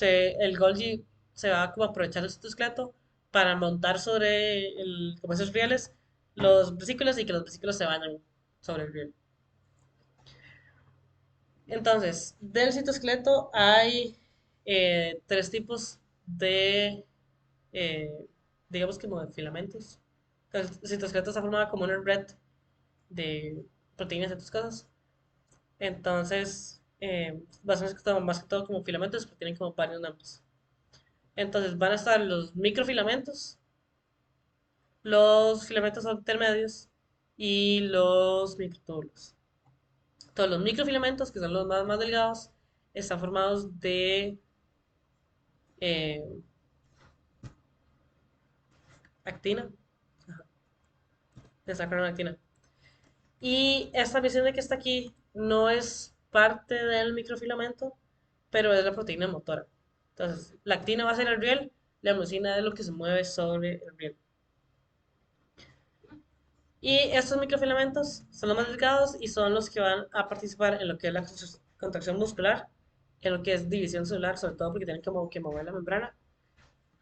el Golgi se va como a aprovechar el citoesqueleto para montar sobre como esos rieles los vesículos y que los vesículos se vayan sobre el riel. Entonces, del citoesqueleto hay tres tipos de eh, digamos como de filamentos. El citosqueleto está formado como una red de proteínas y otras cosas. Entonces, va a ser más que todo como filamentos, porque tienen como varios nombres. Entonces, van a estar los microfilamentos, los filamentos intermedios y los microtúbulos. Todos los microfilamentos, que son los más delgados, están formados de eh, actina, de actina. Y esta misión de que está aquí no es parte del microfilamento, pero es la proteína motora. Entonces, la actina va a ser el riel, la mucina es lo que se mueve sobre el riel. Y estos microfilamentos son los más delgados y son los que van a participar en lo que es la contracción muscular, en lo que es división celular, sobre todo porque tienen que mover la membrana.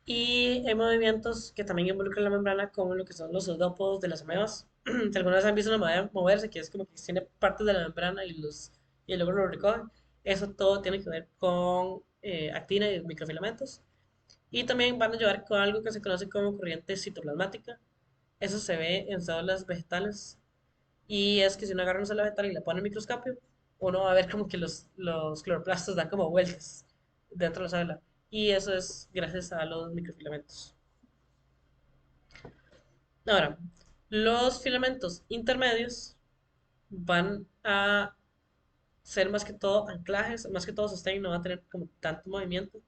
Y hay movimientos que también involucran la membrana, como lo que son los pseudópodos de las amebas. Si alguna vez han visto una ameba moverse, que es como que tiene partes de la membrana y luego lo recogen, eso todo tiene que ver con actina y microfilamentos. Y también van a llevar con algo que se conoce como corriente citoplasmática. Eso se ve en células vegetales. Y es que si uno agarra una célula vegetal y la pone en el microscopio, uno va a ver como que los cloroplastos dan como vueltas dentro de la célula. Y eso es gracias a los microfilamentos. Ahora, los filamentos intermedios van a ser más que todo anclajes, más que todo sostén, no va a tener como tanto movimiento.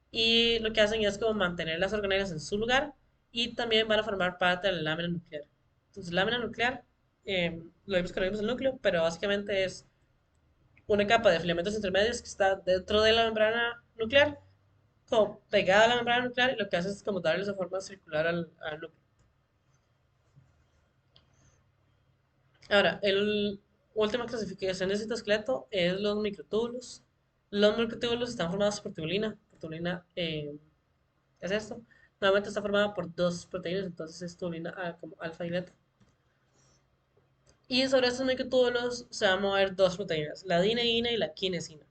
Y lo que hacen es como mantener las organelas en su lugar y también van a formar parte de la lámina nuclear. Entonces, lámina nuclear, lo vimos que lo vimos en el núcleo, pero básicamente es una capa de filamentos intermedios que está dentro de la membrana nuclear, como pegada a la membrana nuclear, y lo que hace es como darle esa forma circular al núcleo. Ahora, el última clasificación de citoesqueleto es los microtúbulos. Los microtúbulos están formados por tubulina. Tubulina es esto. Normalmente está formada por dos proteínas, entonces es tubulina como alfa y beta. Y sobre estos microtúbulos se van a mover dos proteínas, la dineína y la quinesina.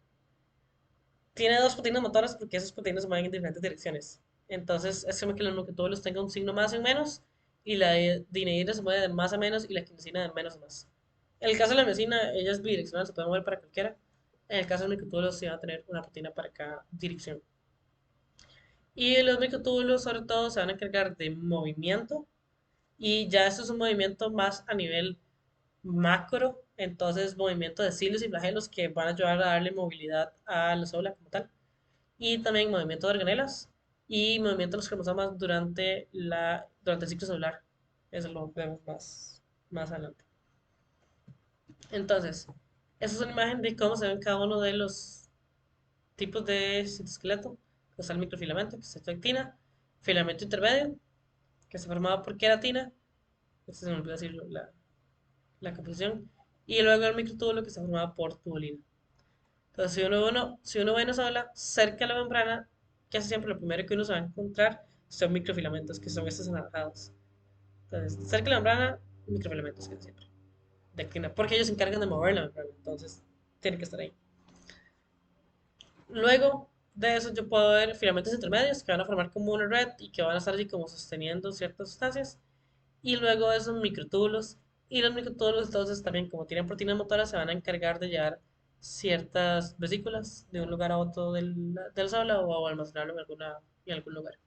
Tiene dos proteínas motoras porque esas proteínas se mueven en diferentes direcciones. Entonces es como que los microtúbulos tengan un signo más y un menos, y la dineína se mueve de más a menos y la quinesina de menos a más. En el caso de la medicina, ella es bidireccional, se puede mover para cualquiera. En el caso del microtúbulo, sí va a tener una proteína para cada dirección. Y los microtúbulos, sobre todo, se van a encargar de movimiento. Y ya esto es un movimiento más a nivel macro. Entonces, movimiento de cilios y flagelos que van a ayudar a darle movilidad a la célula como tal. Y también movimiento de organelas y movimiento de los cromosomas durante el ciclo celular. Eso lo vemos más adelante. Entonces, esa es una imagen de cómo se ven cada uno de los tipos de citoesqueleto. Está el microfilamento, que es actina, filamento intermedio, que está formado por queratina, este se me olvidó decirlo, la composición, y luego el microtúbulo, que está formado por tubulina. Entonces, si uno ve una sola cerca de la membrana, casi siempre lo primero que uno se va a encontrar son microfilamentos, que son estos anaranjados. Entonces, cerca de la membrana, microfilamentos, casi siempre. de actina, porque ellos se encargan de mover la membrana, entonces tiene que estar ahí. Luego de eso yo puedo ver filamentos intermedios que van a formar como una red y que van a estar allí como sosteniendo ciertas sustancias. Y luego esos microtúbulos. Y los microtúbulos entonces también como tienen proteínas motoras se van a encargar de llevar ciertas vesículas de un lugar a otro del célula o almacenarlo en algún lugar.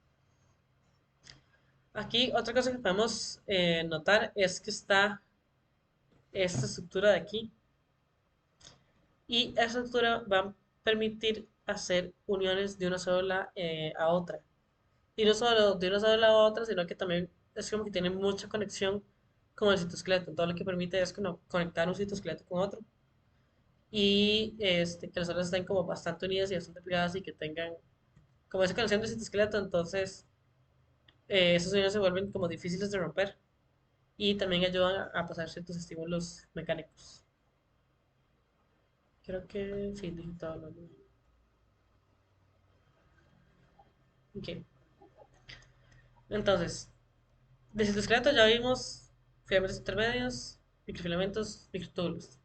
Aquí otra cosa que podemos notar es que está esta estructura de aquí y esa estructura va a permitir hacer uniones de una célula a otra. Y no solo de una célula a otra, sino que también es como que tiene mucha conexión con el citoesqueleto. Todo lo que permite es como conectar un citoesqueleto con otro y que las células estén como bastante unidas y bastante pegadas y que tengan como esa conexión de citoesqueleto. Entonces, esas uniones se vuelven como difíciles de romper y también ayudan a pasar ciertos estímulos mecánicos. Creo que sí, dije todo lo mismo. Ok. Entonces, de citoesqueleto ya vimos filamentos intermedios, microfilamentos, microtúbulos.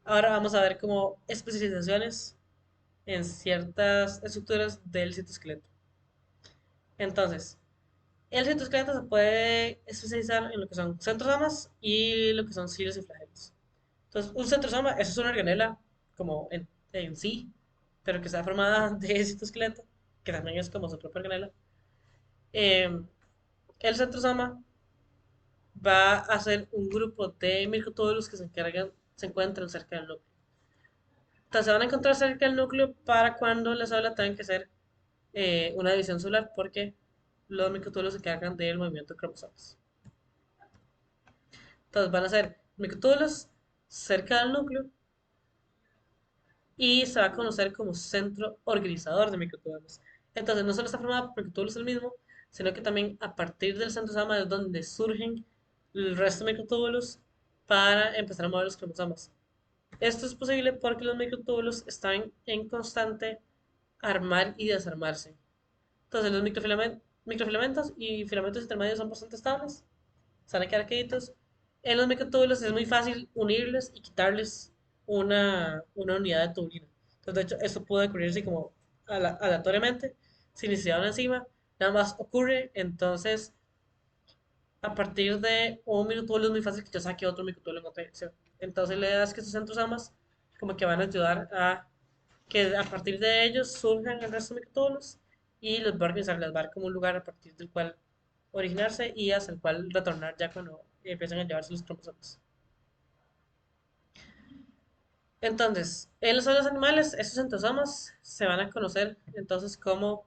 Ahora vamos a ver como especializaciones en ciertas estructuras del citoesqueleto. Entonces, el citoesqueleto se puede especializar en lo que son centrosomas y lo que son cilios y flagelos. Entonces, un centrosoma, eso es una organela como en sí, pero que está formada de citoesqueleto, que también es como su propia organela. Eh, el centrosoma va a ser un grupo de microtúbulos que se encuentran cerca del núcleo. Entonces, se van a encontrar cerca del núcleo para cuando la célula tenga que hacer una división celular porque los microtúbulos se encargan del movimiento de cromosomas. Entonces van a ser microtúbulos cerca del núcleo y se va a conocer como centro organizador de microtúbulos. Entonces no solo está formado por microtúbulos el mismo, sino que también a partir del centrosoma es donde surgen el resto de microtúbulos para empezar a mover los cromosomas. Esto es posible porque los microtúbulos están en constante armar y desarmarse. Entonces los microfilamentos y filamentos intermedios son bastante estables, están aquí queditos. En los microtúbulos es muy fácil unirles y quitarles una unidad de tubulina. Entonces, de hecho, esto puede ocurrir así como aleatoriamente, sin necesidad de una enzima. Nada más ocurre, entonces, a partir de un microtubulo es muy fácil que yo saque otro microtubulo en otra dirección. Entonces, la idea es que estos centrosomas como que van a ayudar a que a partir de ellos surjan el resto de microtúbulos y los va a organizar, les va a dar como un lugar a partir del cual originarse y hacia el cual retornar ya cuando empiezan a llevarse los cromosomas. Entonces, en los otros animales, estos centrosomas se van a conocer entonces como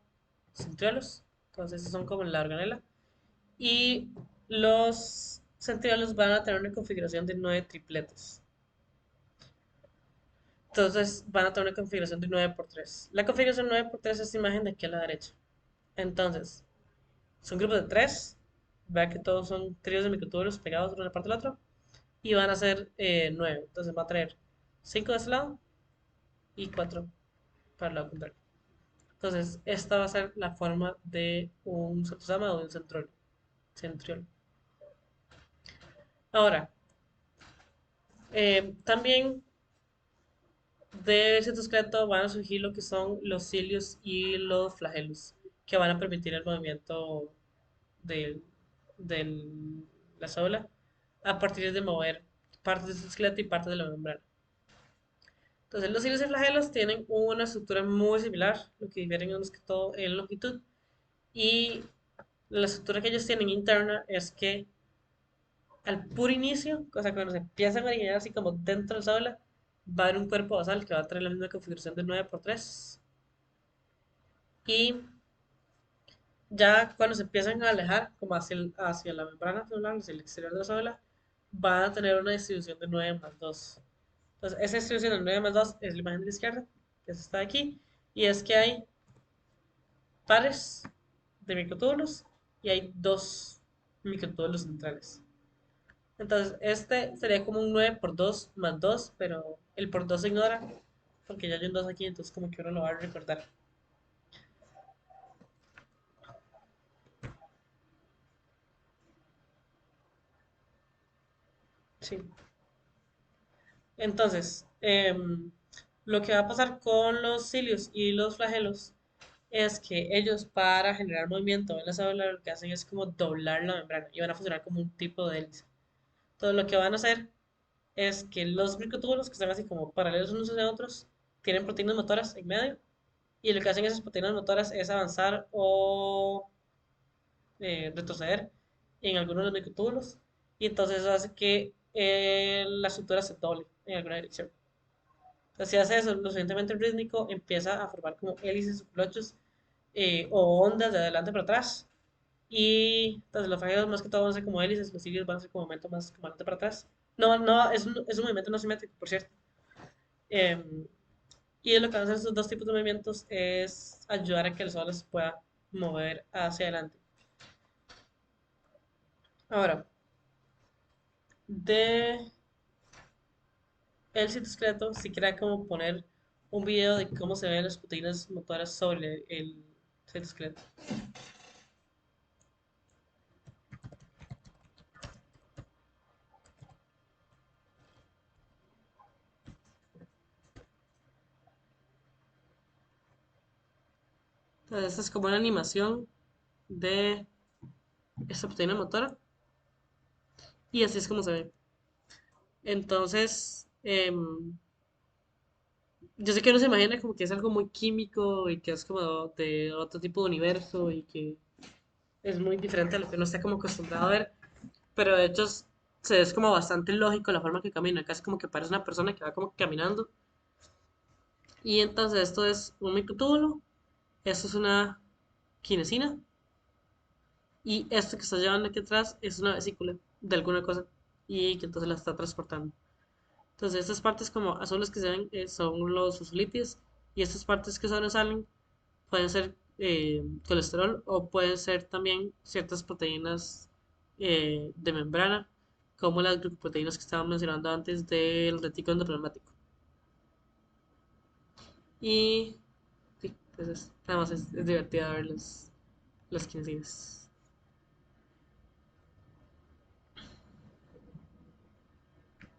centriolos. Entonces, estos son como la organela. Y los centriolos van a tener una configuración de 9 tripletes. Entonces, van a tener una configuración de 9 por 3. La configuración 9 por 3 es esta imagen de aquí a la derecha. Entonces, son grupos de 3. Vea que todos son tríos de microtúbulos pegados de una parte a la otra. Y van a ser 9. Entonces va a traer 5 de este lado y 4 para el lado contrario. Entonces, esta va a ser la forma de un centrosoma o de un centriol. Ahora, también del citosqueleto van a surgir lo que son los cilios y los flagelos, que van a permitir el movimiento de, de la célula a partir de mover partes del esqueleto y partes de la membrana. Entonces, los cilios y flagelos tienen una estructura muy similar, lo que difieren es que todo en longitud. Y la estructura que ellos tienen interna es que al puro inicio, o sea, cuando se empiezan a originar así como dentro del célula, va a haber un cuerpo basal que va a tener la misma configuración de 9 por 3. Y ya cuando se empiezan a alejar, como hacia la membrana celular, hacia el exterior de la célula, van a tener una distribución de 9 más 2. Entonces, esa distribución de 9 más 2 es la imagen de la izquierda, que es esta de aquí, y es que hay pares de microtúbulos y hay dos microtúbulos centrales. Entonces, este sería como un 9 por 2 más 2, pero el por 2 se ignora porque ya hay un 2 aquí, entonces como que uno lo va a recordar. Sí. Entonces, lo que va a pasar con los cilios y los flagelos es que ellos para generar movimiento en la célula lo que hacen es como doblar la membrana y van a funcionar como un tipo de hélice. Entonces lo que van a hacer es que los microtúbulos que están así como paralelos unos a otros tienen proteínas motoras en medio y lo que hacen esas proteínas motoras es avanzar o retroceder en algunos de los microtúbulos y entonces eso hace que la estructura se doble en alguna dirección. Entonces, si hace eso lo suficientemente rítmico, empieza a formar como hélices o clochos o ondas de adelante para atrás. Y entonces los flagelos más que todo van a ser como hélices, los cilios van a ser como movimiento más como adelante para atrás. No, no, es un movimiento no simétrico, por cierto. Em, y lo que van a hacer estos dos tipos de movimientos es ayudar a que el sol se pueda mover hacia adelante. Ahora, de el citosqueleto, si quería como poner un video de cómo se ven las proteínas motoras sobre el citosqueleto. Entonces, esta es como una animación de esta proteína motora y así es como se ve. Entonces, yo sé que uno se imagina como que es algo muy químico y que es como de otro tipo de universo y que es muy diferente a lo que uno está como acostumbrado a ver, pero de hecho es como bastante lógico la forma que camina, casi como que parece una persona que va como caminando. Y entonces esto es un microtúbulo, esto es una quinesina y esto que está llevando aquí atrás es una vesícula de alguna cosa y que entonces la está transportando. Entonces estas partes como azules que se ven son los fosfolípidos y estas partes que sobresalen pueden ser colesterol o pueden ser también ciertas proteínas de membrana, como las glucoproteínas que estábamos mencionando antes del retículo endoplasmático. Y sí, entonces nada más es divertido ver las quincenas.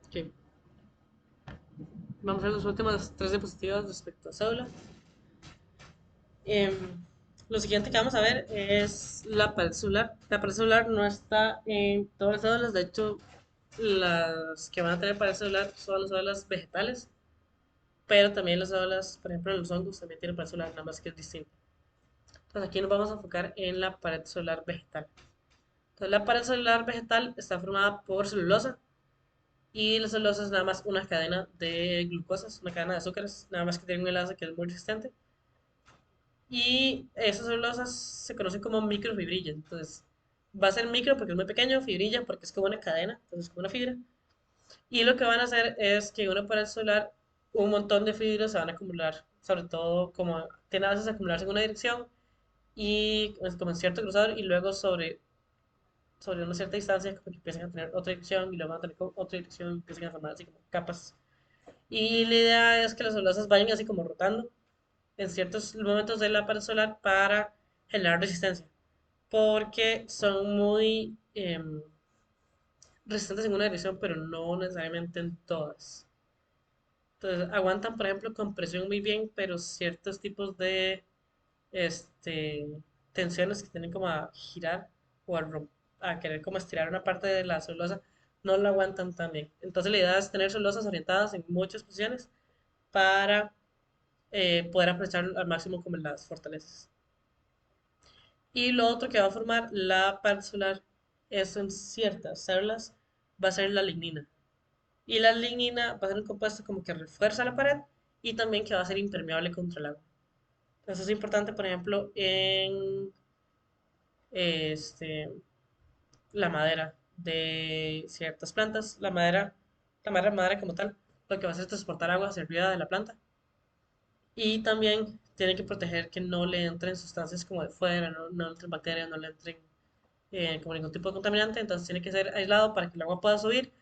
Ok, vamos a ver las últimas tres diapositivas respecto a célula. Em, lo siguiente que vamos a ver es la pared celular. La pared celular no está en todas las células, de hecho, las que van a tener pared celular son las células vegetales, pero también las células, por ejemplo, los hongos también tienen pared celular, nada más que es distinto. Entonces, aquí nos vamos a enfocar en la pared celular vegetal. Entonces, la pared celular vegetal está formada por celulosa y la celulosa es nada más una cadena de glucosas, una cadena de azúcares, nada más que tiene un enlace que es muy resistente. Y esas celulosas se conocen como microfibrillas. Entonces, va a ser micro porque es muy pequeño, fibrilla porque es como una cadena, entonces es como una fibra. Y lo que van a hacer es que uno para celular, un montón de fibras se van a acumular, sobre todo como tiene a veces a acumularse en una dirección y pues, como en cierto cruzador y luego sobre una cierta distancia como que empiezan a tener otra dirección y luego van a tener otra dirección y empiezan a formar así como capas. Y la idea es que las celulosas vayan así como rotando en ciertos momentos de la pared solar para generar resistencia, porque son muy resistentes en una dirección, pero no necesariamente en todas. Entonces, aguantan, por ejemplo, con presión muy bien, pero ciertos tipos de este, tensiones que tienen como a girar o a querer como estirar una parte de la celulosa, no la aguantan tan bien. Entonces, la idea es tener celulosas orientadas en muchas posiciones para poder aprovechar al máximo como las fortalezas. Y lo otro que va a formar la pared solar es en ciertas células, va a ser la lignina. Y la lignina va a ser un compuesto como que refuerza la pared y también que va a ser impermeable contra el agua. Eso es importante, por ejemplo, en este, la madera de ciertas plantas. La madera como tal, lo que va a hacer es transportar agua hacia arriba de la planta. Y también tiene que proteger que no le entren sustancias como de fuera, no entren bacterias, no le entren como ningún tipo de contaminante, entonces tiene que ser aislado para que el agua pueda subir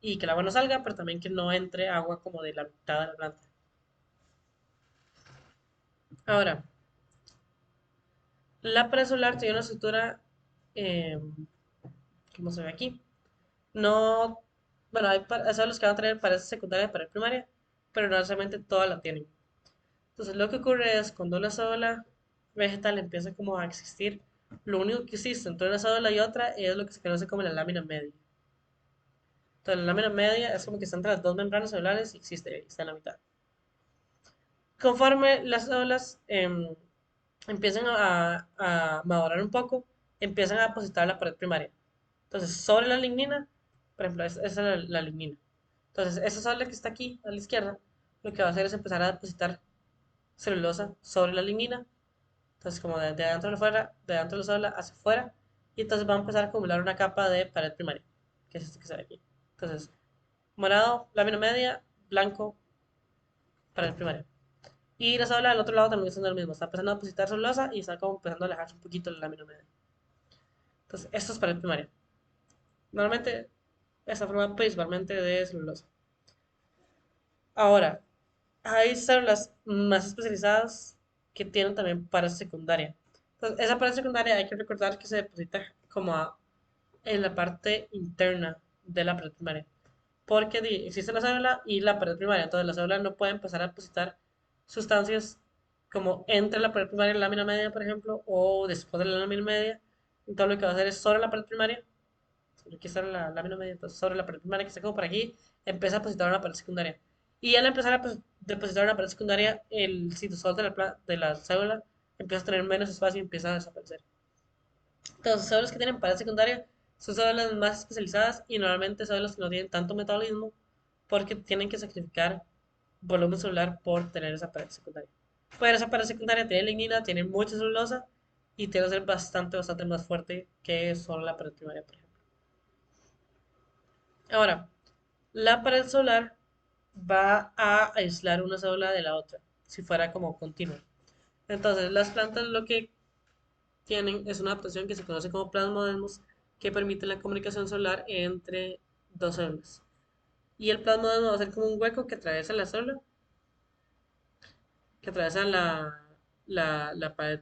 y que el agua no salga, pero también que no entre agua como de la mitad de la planta. Ahora, la pared solar tiene una estructura, eh, como se ve aquí, no, Bueno, hay células que van a tener pared secundaria y pared primaria, pero no necesariamente todas la tienen. Entonces, lo que ocurre es cuando una célula vegetal empieza como a existir, lo único que existe entre una célula y otra es lo que se conoce como la lámina media. Entonces, la lámina media es como que está entre las dos membranas celulares y existe, está en la mitad. Conforme las células empiezan a madurar un poco, empiezan a depositar la pared primaria. Entonces, sobre la lignina, por ejemplo, esa es la lignina. Entonces, esa célula que está aquí a la izquierda, lo que va a hacer es empezar a depositar celulosa sobre la lignina. Entonces, como de adentro de afuera, de adentro de la célula hacia afuera, y entonces va a empezar a acumular una capa de pared primaria, que es esto que se ve aquí. Entonces, morado, lámina media, blanco, pared primaria. Y la célula del otro lado también está haciendo lo mismo, está empezando a depositar celulosa y está como empezando a alejarse un poquito de la lámina media. Entonces, esto es pared primaria. Normalmente está formada principalmente de celulosa. Ahora, hay células más especializadas que tienen también pared secundaria. Entonces, esa pared secundaria hay que recordar que se deposita como en la parte interna de la pared primaria. Porque existe la célula y la pared primaria. Entonces, la célula no puede empezar a depositar sustancias como entre la pared primaria y la lámina media, por ejemplo, o después de la lámina media. Entonces, lo que va a hacer es sobre la pared primaria, aquí está la lámina media, entonces sobre la pared primaria que está como por aquí, empieza a depositar una pared secundaria. Y al empezar a depositar una pared secundaria, el citosol de la célula empieza a tener menos espacio y empieza a desaparecer. Entonces, células que tienen pared secundaria son células más especializadas y normalmente células que no tienen tanto metabolismo porque tienen que sacrificar volumen celular por tener esa pared secundaria. Pero esa pared secundaria tiene lignina, tiene mucha celulosa y tiene que ser bastante más fuerte que solo la pared primaria, por ejemplo. Ahora, la pared solar va a aislar una célula de la otra, si fuera como continua. Entonces, las plantas lo que tienen es una adaptación que se conoce como plasmodesmos, que permite la comunicación solar entre dos células. Y el plasmodesmo va a ser como un hueco que atraviesa la célula, que atraviesa la pared,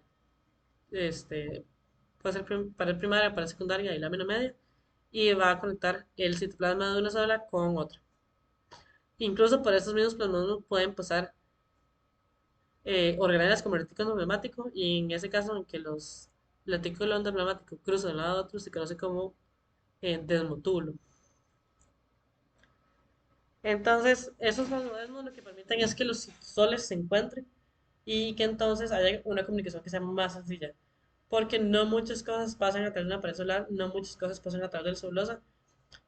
puede ser pared primaria, pared secundaria y lámina media, y va a conectar el citoplasma de una célula con otra. Incluso por estos mismos plasmodesmos pueden pasar organelas como el retículo emblemático, y en ese caso, aunque el retículo emblemático cruza de un lado a otro, se conoce como desmotúbulo. Entonces, esos plasmodesmos lo que permiten es que los citosoles se encuentren y que entonces haya una comunicación que sea más sencilla. Porque no muchas cosas pasan a través de una pared solar, no muchas cosas pasan a través de la celulosa.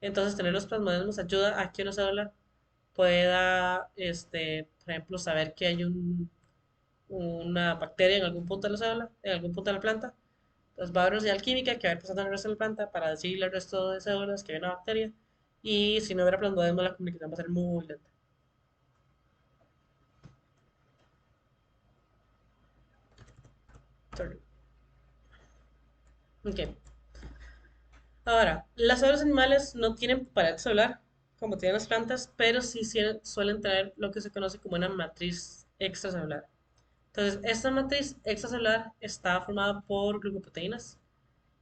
Entonces, tener los plasmodesmos ayuda a que una célula pueda, por ejemplo, saber que hay una bacteria en algún punto de la célula, en algún punto de la planta. Entonces va a haber una señal química que va a ir pasando en el resto de la planta para decirle al resto de células que hay una bacteria. Y si no hubiera plasmodesmo, la comunicación va a ser muy lenta. Sorry. Ok. Ahora, las células animales no tienen pared celular como tienen las plantas, pero sí suelen tener lo que se conoce como una matriz extracelular. Entonces, esta matriz extracelular está formada por glucoproteínas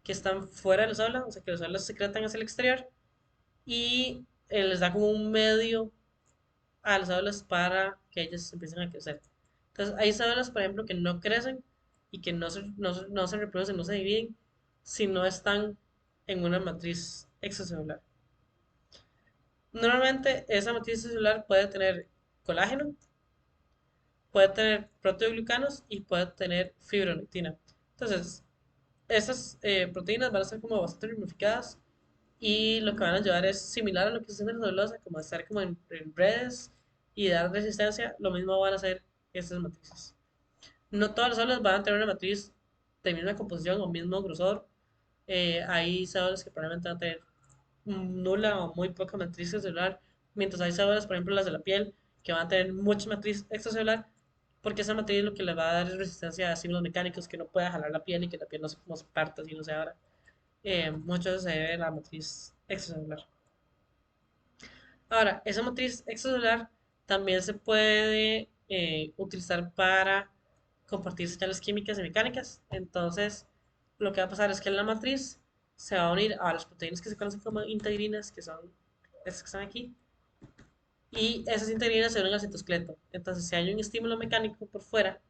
que están fuera de la célula, o sea que las células se secretan hacia el exterior y les da como un medio a las células para que ellas empiecen a crecer. Entonces, hay células, por ejemplo, que no crecen y que no se reproducen, no se dividen, si no están en una matriz extracelular. Normalmente, esa matriz extracelular puede tener colágeno, puede tener proteoglucanos y puede tener fibronectina. Entonces, esas proteínas van a ser como bastante ramificadas y lo que van a llevar es similar a lo que se hace en la celulosa, como estar como en redes y dar resistencia. Lo mismo van a hacer estas matrices. No todas las células van a tener una matriz de misma composición o mismo grosor. Hay células que probablemente van a tener nula o muy poca matriz celular, mientras hay células, por ejemplo las de la piel, que van a tener mucha matriz extracelular, porque esa matriz lo que le va a dar es resistencia a estímulos mecánicos, que no pueda jalar la piel y que la piel no se, como se parta, si no se abra. Mucho se debe a la matriz extracelular. Ahora, esa matriz extracelular también se puede utilizar para compartir señales químicas y mecánicas. Entonces, lo que va a pasar es que la matriz se va a unir a las proteínas que se conocen como integrinas, que son estas que están aquí, y esas integrinas se unen al citosqueleto. Entonces, si hay un estímulo mecánico por fuera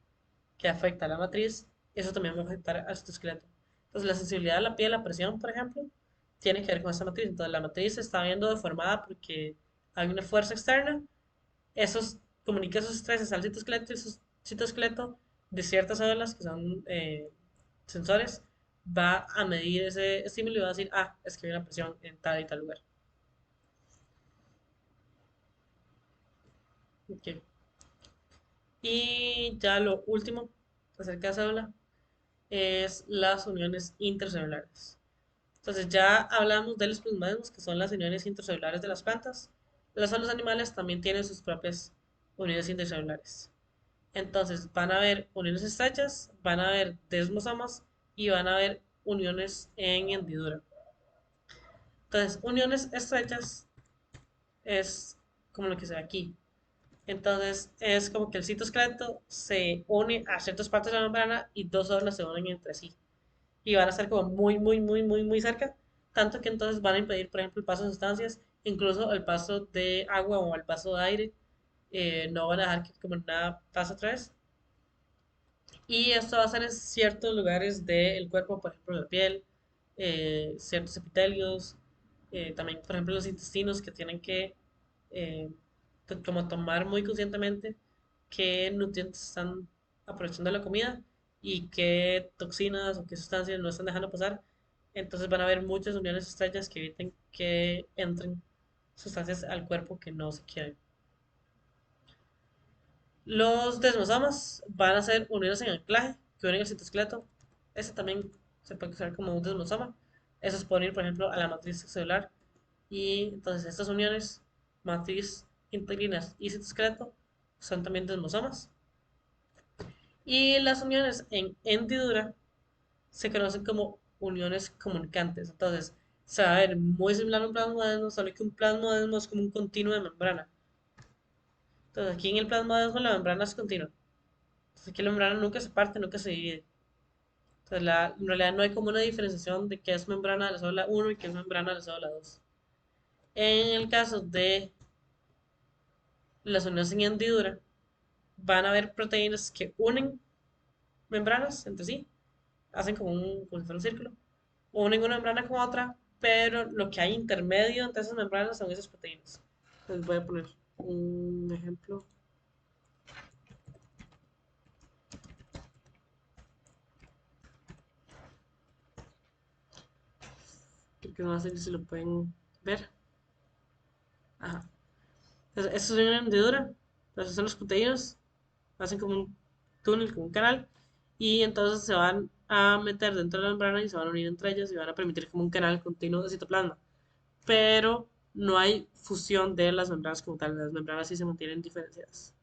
que afecta a la matriz, eso también va a afectar al citosqueleto. Entonces, la sensibilidad de la piel, la presión, por ejemplo, tiene que ver con esta matriz. Entonces, la matriz se está viendo deformada porque hay una fuerza externa, esos comunica esos estreses al citosqueleto y su citosqueleto de ciertas células que son sensores va a medir ese estímulo y va a decir, ah, es que hay una presión en tal y tal lugar. Okay. Y ya lo último acerca de célula es las uniones intercelulares. Entonces ya hablamos de los plasmódenos, que son las uniones intercelulares de las plantas. Las células animales también tienen sus propias uniones intercelulares. Entonces van a haber uniones estrechas, van a haber desmosomas y van a haber uniones en hendidura. Entonces, uniones estrechas es como lo que se ve aquí. Entonces, es como que el citosqueleto se une a ciertas partes de la membrana y dos zonas se unen entre sí. Y van a estar como muy, muy, muy, muy, muy cerca. Tanto que entonces van a impedir, por ejemplo, el paso de sustancias, incluso el paso de agua o el paso de aire. No van a dejar que como nada pase a través. Y esto va a ser en ciertos lugares del cuerpo, por ejemplo, la piel, ciertos epitelios, también, por ejemplo, los intestinos que tienen que eh, como tomar muy conscientemente qué nutrientes están aprovechando de la comida y qué toxinas o qué sustancias no están dejando pasar. Entonces van a haber muchas uniones estrechas que eviten que entren sustancias al cuerpo que no se quieren. Los desmosomas van a ser uniones en anclaje que unen el citosqueleto. Ese también se puede usar como un desmosoma. Esos pueden ir, por ejemplo, a la matriz celular. Y entonces estas uniones, matriz integrinas y citosqueleto, son también desmosomas. Y las uniones en hendidura se conocen como uniones comunicantes. Entonces, se va a ver muy similar a un plasmodesmo, solo que un plasmodesmo es como un continuo de membrana. Entonces, aquí en el plasmodesmo la membrana es continua. Entonces, aquí la membrana nunca se parte, nunca se divide. Entonces, en realidad no hay como una diferenciación de qué es membrana de la célula uno y qué es membrana de la célula 2. En el caso de las uniones en hendidura, van a haber proteínas que unen membranas entre sí, hacen como si fuera un círculo, unen una membrana con otra, pero lo que hay intermedio entre esas membranas son esas proteínas. Les voy a poner un ejemplo. Creo que no sé si lo pueden ver. Ajá. Entonces, estas son una hendidura. Entonces son las proteínas. Hacen como un túnel, como un canal. Y entonces se van a meter dentro de la membrana y se van a unir entre ellas y van a permitir como un canal continuo de citoplasma. Pero no hay fusión de las membranas como tal. Las membranas sí se mantienen diferenciadas.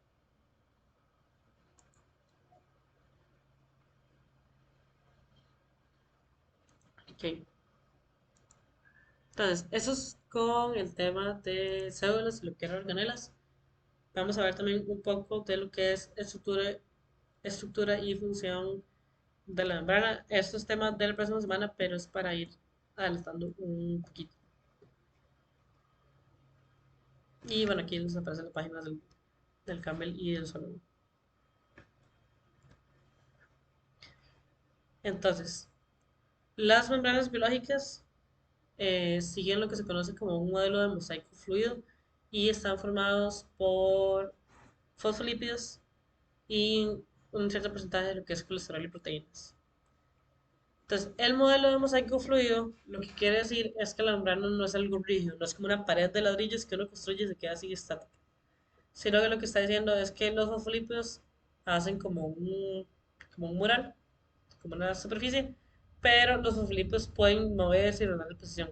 Ok. Entonces, eso es con el tema de células y lo que eran organelas. Vamos a ver también un poco de lo que es estructura y función de la membrana. Esto es tema de la próxima semana, pero es para ir adelantando un poquito. Y bueno, aquí les aparecen las páginas del Campbell y del Solomon. Entonces, las membranas biológicas siguen lo que se conoce como un modelo de mosaico fluido y están formados por fosfolípidos y un cierto porcentaje de lo que es colesterol y proteínas. Entonces, el modelo de mosaico fluido lo que quiere decir es que la membrana no es algo rígido, no es como una pared de ladrillos que uno construye y se queda así estática, sino que lo que está diciendo es que los fosfolípidos hacen como un mural, como una superficie, pero los fosfolípidos pueden moverse y rotar de posición.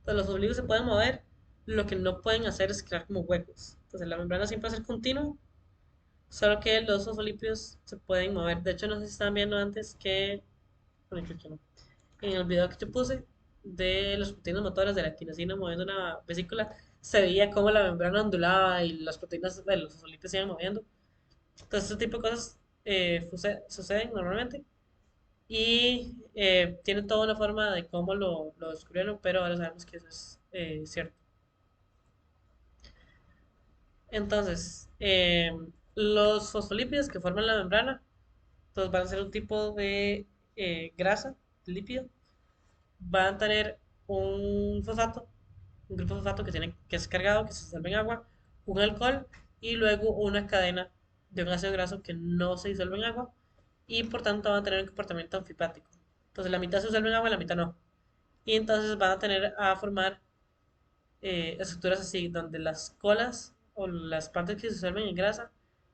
Entonces, los fosfolípidos se pueden mover, lo que no pueden hacer es crear como huecos. Entonces, la membrana siempre va a ser continua, solo que los fosfolípidos se pueden mover. De hecho, no sé si estaban viendo antes que, bueno, creo que no. En el video que te puse de los proteínas motoras de la tinosina moviendo una vesícula, se veía cómo la membrana ondulaba y las proteínas de los fosfolípidos se iban moviendo. Entonces, este tipo de cosas suceden normalmente y tiene toda una forma de cómo lo descubrieron, pero ahora sabemos que eso es cierto. Entonces, los fosfolípidos que forman la membrana, entonces van a ser un tipo de grasa, lípido, van a tener un fosfato, un grupo fosfato que es cargado, que se disuelve en agua, un alcohol y luego una cadena de un ácido graso que no se disuelve en agua y por tanto van a tener un comportamiento anfipático. Entonces la mitad se disuelve en agua y la mitad no. Y entonces van a tener a formar estructuras así, donde las colas o las partes que se disuelven en grasa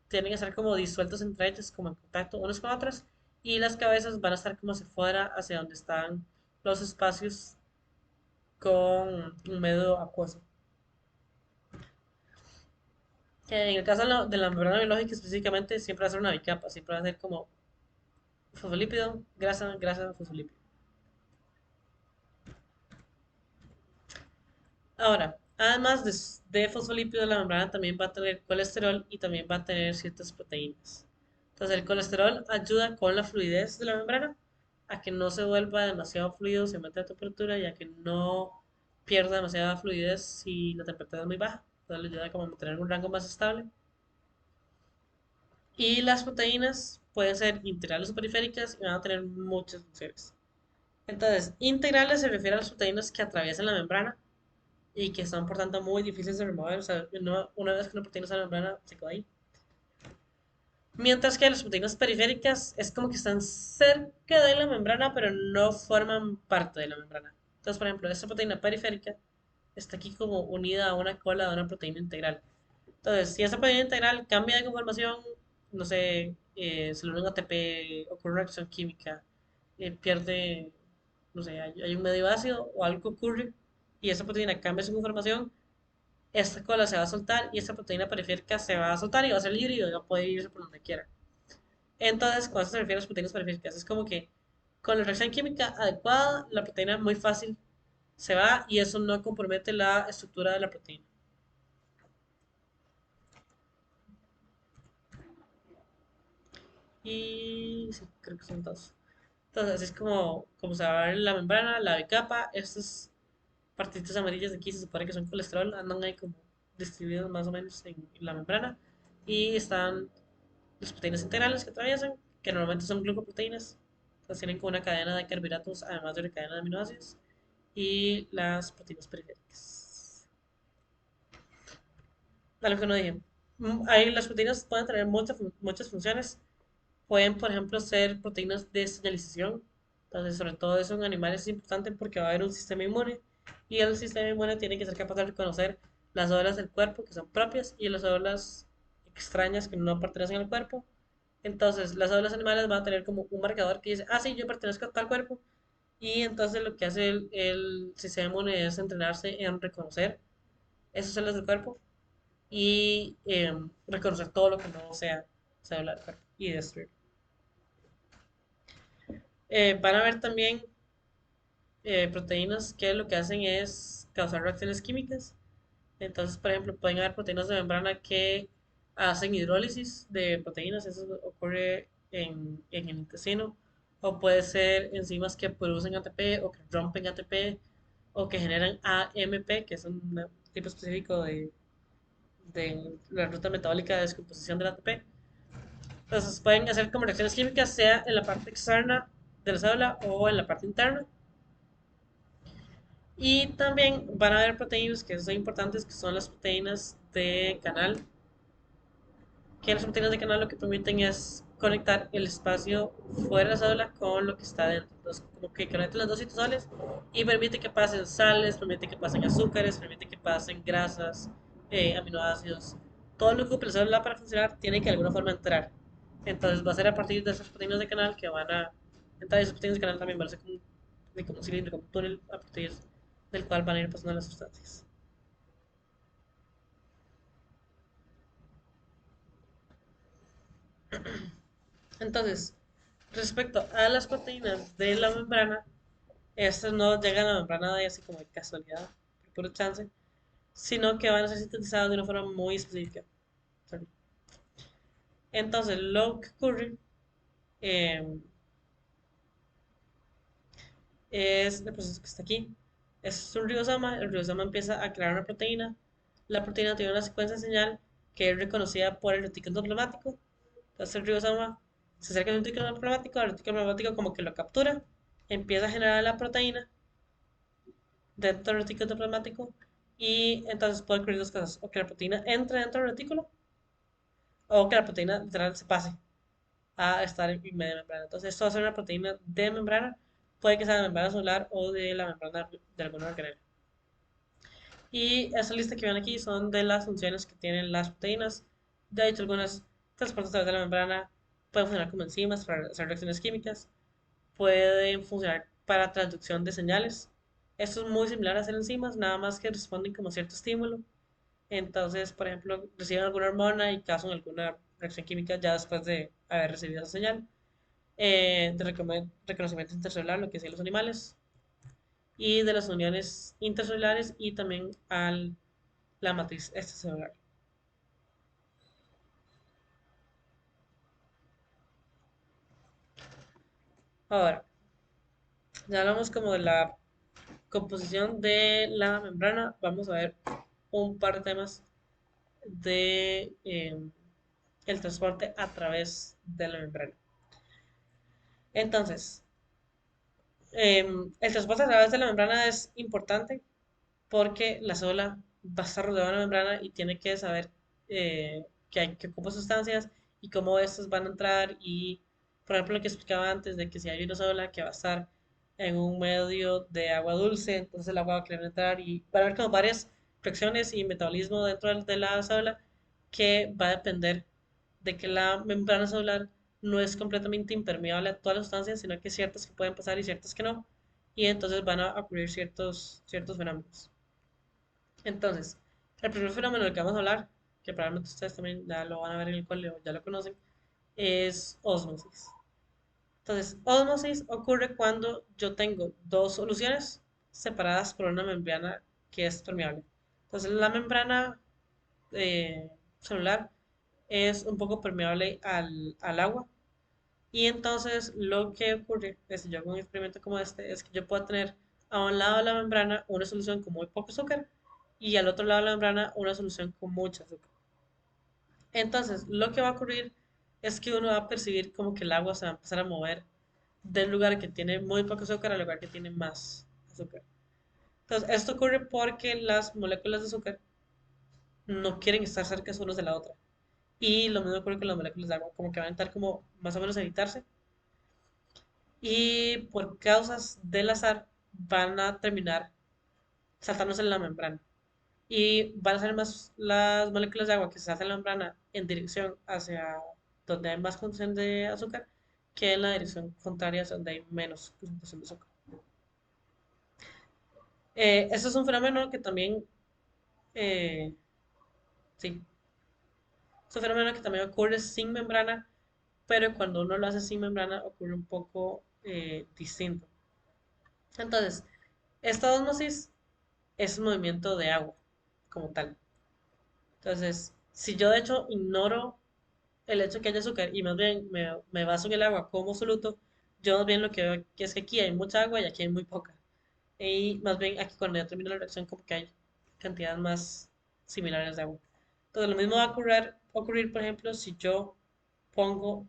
tienen que estar como disueltas entre ellas, como en contacto unos con otros, y las cabezas van a estar como hacia fuera, hacia donde están los espacios con un medio acuoso. En el caso de la membrana biológica específicamente, siempre va a ser una bicapa, siempre va a ser como fosfolípido, grasa, grasa, fosfolípido. Ahora, además de fosfolípidos, la membrana también va a tener colesterol y también va a tener ciertas proteínas. Entonces, el colesterol ayuda con la fluidez de la membrana a que no se vuelva demasiado fluido si aumenta la temperatura y a que no pierda demasiada fluidez si la temperatura es muy baja. Entonces, le ayuda como a mantener un rango más estable. Y las proteínas pueden ser integrales o periféricas y van a tener muchas funciones. Entonces, integrales se refiere a las proteínas que atraviesan la membrana y que son por tanto muy difíciles de remover. O sea, una vez que una proteína sale de la membrana, se queda ahí. Mientras que las proteínas periféricas es como que están cerca de la membrana, pero no forman parte de la membrana. Entonces, por ejemplo, esta proteína periférica está aquí como unida a una cola de una proteína integral. Entonces, si esa proteína integral cambia de conformación, no sé, se le une un ATP, ocurre una reacción química, pierde, no sé, hay un medio ácido o algo que ocurre y esa proteína cambia su conformación, esta cola se va a soltar y esta proteína periférica se va a soltar y va a ser libre y va a poder irse por donde quiera. Entonces, cuando se refiere a las proteínas periféricas, es como que con la reacción química adecuada, la proteína muy fácil se va y eso no compromete la estructura de la proteína. Y sí, creo que son dos. Entonces, así es como se va a ver la membrana, la bicapa, estas partitas amarillas de aquí se supone que son colesterol, andan ahí como distribuidos más o menos en la membrana. Y están las proteínas integrales que atraviesan, que normalmente son glucoproteínas. Entonces tienen como una cadena de carbohidratos, además de una cadena de aminoácidos. Y las proteínas periféricas. Algo que no dije. Ahí las proteínas pueden tener muchas funciones. Pueden, por ejemplo, ser proteínas de señalización. Entonces, sobre todo eso en animales es importante porque va a haber un sistema inmune y el sistema inmune tiene que ser capaz de reconocer las células del cuerpo que son propias y las células extrañas que no pertenecen al cuerpo. Entonces, las células animales van a tener como un marcador que dice, ah, sí, yo pertenezco a tal cuerpo. Y entonces lo que hace el sistema inmune es entrenarse en reconocer esas células del cuerpo y reconocer todo lo que no sea célula del cuerpo y destruir. Van a ver también proteínas que lo que hacen es causar reacciones químicas. Entonces, por ejemplo, pueden haber proteínas de membrana que hacen hidrólisis de proteínas, eso ocurre en el intestino, o puede ser enzimas que producen ATP o que rompen ATP o que generan AMP, que es un tipo específico de la ruta metabólica de descomposición del ATP. Entonces, pueden hacer como reacciones químicas, sea en la parte externa de la célula o en la parte interna. Y también van a haber proteínas que son importantes, que son las proteínas de canal, que las proteínas de canal lo que permiten es conectar el espacio fuera de la célula con lo que está dentro. Entonces, como que conectan los dos citosales y permite que pasen sales, permite que pasen azúcares, permite que pasen grasas, aminoácidos. Todo lo que ocupe la célula para funcionar tiene que de alguna forma entrar. Entonces, va a ser a partir de esas proteínas de canal que van a entrar. Y esas proteínas de canal también van a ser como un cilindro, como un túnel a partir del cual van a ir pasando las sustancias. Entonces, respecto a las proteínas de la membrana, estas no llegan a la membrana de así como de casualidad, por puro chance, sino que van a ser sintetizadas de una forma muy específica. Sorry. Entonces, lo que ocurre eh, es el proceso que está aquí. Es un ribosoma, el ribosoma empieza a crear una proteína, la proteína tiene una secuencia de señal que es reconocida por el retículo plasmático. Entonces el ribosoma se acerca al retículo plasmático, el retículo plasmático como que lo captura, empieza a generar la proteína dentro del retículo plasmático y entonces puede ocurrir dos cosas, o que la proteína entre dentro del retículo o que la proteína literal se pase a estar en media membrana. Entonces esto va a ser una proteína de membrana, puede que sea de membrana celular o de la membrana de alguna organela. Y esa lista que ven aquí son de las funciones que tienen las proteínas. De hecho, algunas transportan a través de la membrana, pueden funcionar como enzimas para hacer reacciones químicas, pueden funcionar para transducción de señales. Esto es muy similar a hacer enzimas, nada más que responden como cierto estímulo. Entonces, por ejemplo, reciben alguna hormona y causan alguna reacción química ya después de haber recibido esa señal. De reconocimiento intercelular, lo que hacían los animales, y de las uniones intercelulares y también a la matriz extracelular. Ahora, ya hablamos como de la composición de la membrana, vamos a ver un par de temas de el transporte a través de la membrana. Entonces, el transporte a través de la membrana es importante porque la célula va a estar rodeada de una membrana y tiene que saber que ocupa sustancias y cómo estas van a entrar y, por ejemplo, lo que explicaba antes de que si hay una célula que va a estar en un medio de agua dulce, entonces el agua va a querer entrar y va a haber como varias reacciones y metabolismo dentro de la célula que va a depender de que la membrana celular no es completamente impermeable a todas las sustancias, sino que hay ciertas que pueden pasar y ciertas que no, y entonces van a ocurrir ciertos fenómenos. Entonces, el primer fenómeno del que vamos a hablar, que probablemente ustedes también ya lo van a ver en el cole o ya lo conocen, es ósmosis. Entonces, ósmosis ocurre cuando yo tengo dos soluciones separadas por una membrana que es permeable. Entonces, la membrana celular es un poco permeable al agua. Y entonces lo que ocurre es, si yo hago un experimento como este, es que yo puedo tener a un lado de la membrana una solución con muy poco azúcar y al otro lado de la membrana una solución con mucho azúcar. Entonces, lo que va a ocurrir es que uno va a percibir como que el agua se va a empezar a mover del lugar que tiene muy poco azúcar al lugar que tiene más azúcar. Entonces, esto ocurre porque las moléculas de azúcar no quieren estar cerca unas de la otra. Y lo mismo ocurre con las moléculas de agua, como que van a intentar como más o menos evitarse y por causas del azar van a terminar saltándose la membrana. Y van a ser más las moléculas de agua que se saltan la membrana en dirección hacia donde hay más concentración de azúcar que en la dirección contraria hacia donde hay menos concentración de azúcar. Esto es un fenómeno que también, eh, sí, es un fenómeno que también ocurre sin membrana, pero cuando uno lo hace sin membrana ocurre un poco distinto. Entonces, esta osmosis es un movimiento de agua como tal. Entonces, si yo de hecho ignoro el hecho de que haya azúcar y más bien me baso en el agua como soluto, yo más bien lo que veo que es que aquí hay mucha agua y aquí hay muy poca. Y más bien aquí cuando ya termino la reacción como que hay cantidades más similares de agua. Entonces, lo mismo va a ocurrir, por ejemplo, si yo pongo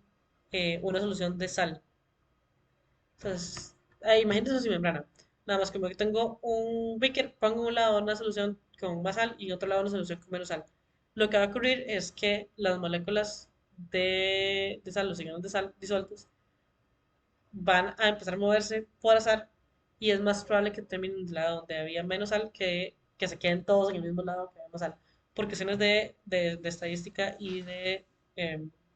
una solución de sal. Entonces, imagínense eso sin membrana. Nada más como que tengo un beaker, pongo en un lado una solución con más sal y en otro lado una solución con menos sal. Lo que va a ocurrir es que las moléculas de sal, los iones de sal disueltos, van a empezar a moverse por azar y es más probable que terminen del lado donde había menos sal que se queden todos en el mismo lado que había más sal. Por cuestiones de estadística y de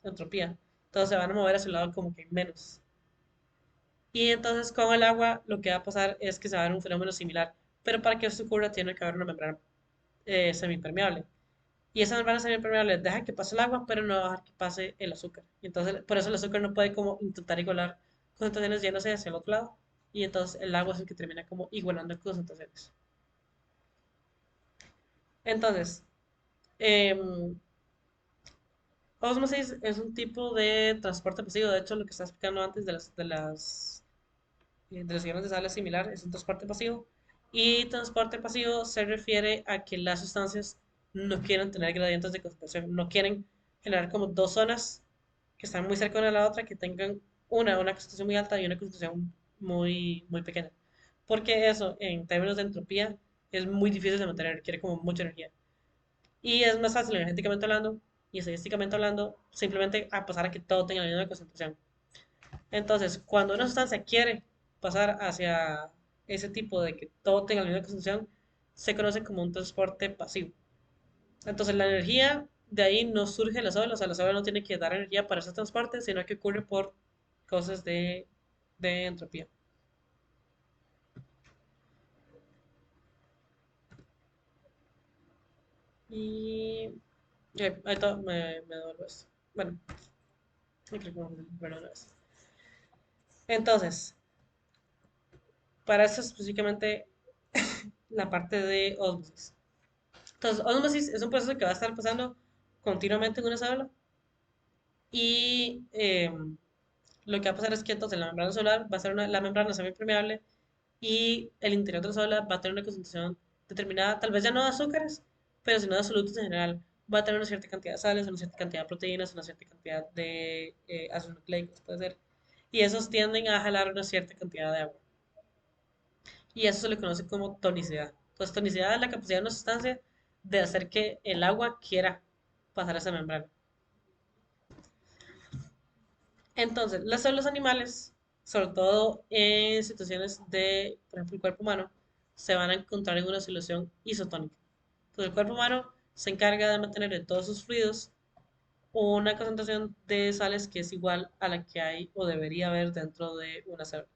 entropía. Todos se van a mover hacia el lado como que hay menos. Y entonces con el agua lo que va a pasar es que se va a dar un fenómeno similar, pero para que esto ocurra tiene que haber una membrana semipermeable. Y esa membrana semipermeable deja que pase el agua, pero no va a dejar que pase el azúcar. Y entonces por eso el azúcar no puede como intentar igualar concentraciones yéndose hacia el otro lado. Y entonces el agua es el que termina como igualando concentraciones. Entonces, em, ósmosis es un tipo de transporte pasivo. De hecho, lo que estaba explicando antes de los iones de sal es similar, es un transporte pasivo. Y transporte pasivo se refiere a que las sustancias no quieren tener gradientes de concentración, no quieren generar como dos zonas que están muy cerca una de la otra, que tengan una concentración muy alta y una concentración muy pequeña. Porque eso, en términos de entropía, es muy difícil de mantener, requiere como mucha energía. Y es más fácil energéticamente hablando y estadísticamente hablando, simplemente a pasar a que todo tenga la misma concentración. Entonces, cuando una sustancia quiere pasar hacia ese tipo de que todo tenga la misma concentración, se conoce como un transporte pasivo. Entonces, la energía de ahí no surge de la sola, o sea, la sola no tiene que dar energía para ese transporte, sino que ocurre por cosas de entropía. Y ahí está, me devuelvo esto. Bueno, creo que bueno, no es. Entonces, para eso específicamente la parte de ósmosis. Entonces, ósmosis es un proceso que va a estar pasando continuamente en una célula y lo que va a pasar es que entonces la membrana solar va a ser la membrana semipermeable y el interior de la célula va a tener una concentración determinada, tal vez ya no de azúcares, pero sino de absolutos en general. Va a tener una cierta cantidad de sales, una cierta cantidad de proteínas, una cierta cantidad de ácidos nucleicos, puede ser. Y esos tienden a jalar una cierta cantidad de agua. Y eso se le conoce como tonicidad. Entonces, tonicidad es la capacidad de una sustancia de hacer que el agua quiera pasar esa membrana. Entonces, las células animales, sobre todo en situaciones de, por ejemplo, el cuerpo humano, se van a encontrar en una solución isotónica. Entonces, el cuerpo humano se encarga de mantener en todos sus fluidos una concentración de sales que es igual a la que hay o debería haber dentro de una célula.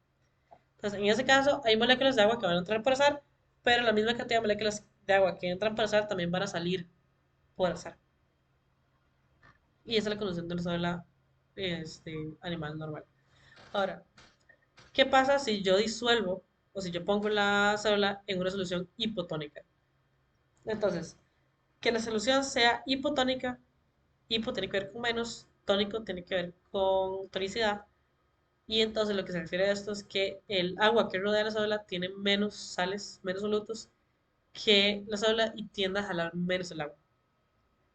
Entonces, en ese caso, hay moléculas de agua que van a entrar por azar, pero la misma cantidad de moléculas de agua que entran por azar también van a salir por azar. Y esa es la condición de una célula animal normal. Ahora, ¿qué pasa si yo disuelvo o si yo pongo la célula en una solución hipotónica? Entonces, que la solución sea hipotónica, hipo tiene que ver con menos, tónico tiene que ver con tonicidad, y entonces lo que se refiere a esto es que el agua que rodea la célula tiene menos sales, menos solutos que la célula y tiende a jalar menos el agua.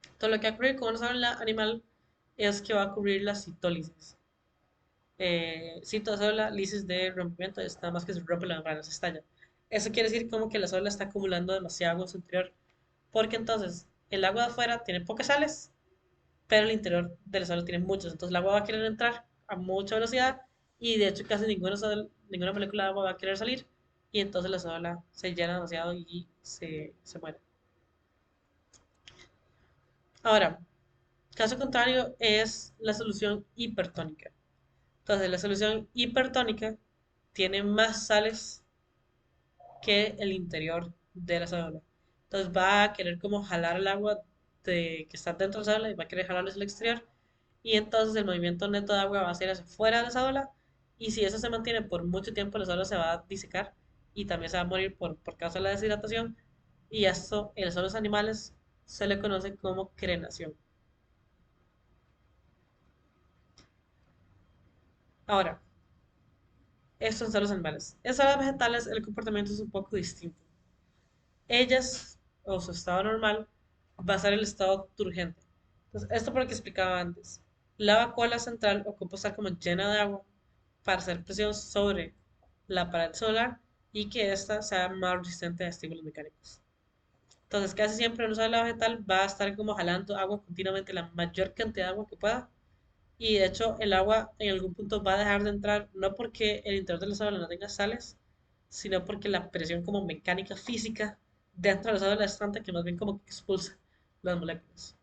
Entonces, lo que va a ocurrir con una célula animal es que va a ocurrir la citólisis. Citocélula, lisis de rompimiento, es nada más que se rompe la membrana, se estalla. Eso quiere decir como que la célula está acumulando demasiada agua en su interior, porque entonces el agua de afuera tiene pocas sales, pero el interior de la célula tiene muchas. Entonces el agua va a querer entrar a mucha velocidad y de hecho casi ninguna molécula de agua va a querer salir y entonces la célula se llena demasiado y se muere. Ahora, caso contrario es la solución hipertónica. Entonces la solución hipertónica tiene más sales que el interior de la célula. Entonces va a querer como jalar el agua que está dentro de la célula y va a querer jalarlo hacia el exterior. Y entonces el movimiento neto de agua va a ser hacia fuera de la célula. Y si eso se mantiene por mucho tiempo, la célula se va a disecar y también se va a morir por causa de la deshidratación. Y esto en los células animales se le conoce como crenación. Ahora, estos son los animales. En células vegetales el comportamiento es un poco distinto. Ellas, o su estado normal, va a ser el estado turgente. Entonces, esto por lo que explicaba antes. La vacuola central ocupa estar como llena de agua para hacer presión sobre la pared solar y que ésta sea más resistente a estímulos mecánicos. Entonces, casi siempre una célula vegetal va a estar como jalando agua continuamente, la mayor cantidad de agua que pueda. Y de hecho, el agua en algún punto va a dejar de entrar, no porque el interior de la célula no tenga sales, sino porque la presión como mecánica física dentro de la célula es tanta que más bien como que expulsa las moléculas.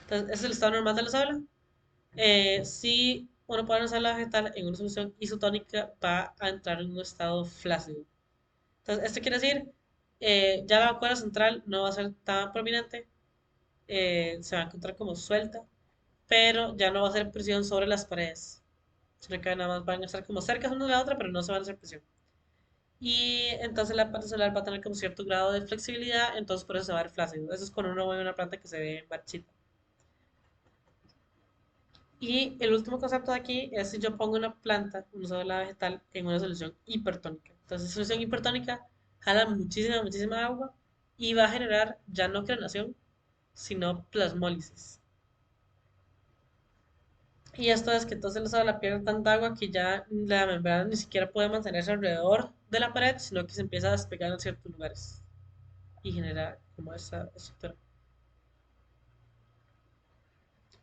Entonces, ese es el estado normal de la célula. Si uno pone una célula vegetal en una solución isotónica, va a entrar en un estado flácido. Entonces, esto quiere decir, ya la vacuola central no va a ser tan prominente, se va a encontrar como suelta, pero ya no va a hacer presión sobre las paredes, sino que nada más van a estar como cerca una de la otra, pero no se van a hacer presión. Y entonces la parte solar va a tener como cierto grado de flexibilidad, entonces por eso se va a ver flácido. Eso es cuando uno ve una planta que se ve marchita. Y el último concepto de aquí es si yo pongo una planta, una sola vegetal, en una solución hipertónica. Entonces, solución hipertónica jala muchísima agua y va a generar ya no clonación, sino plasmólisis. Y esto es que entonces la célula pierde tanta agua que ya la membrana ni siquiera puede mantenerse alrededor de la pared, sino que se empieza a despegar en ciertos lugares y genera como esa estructura.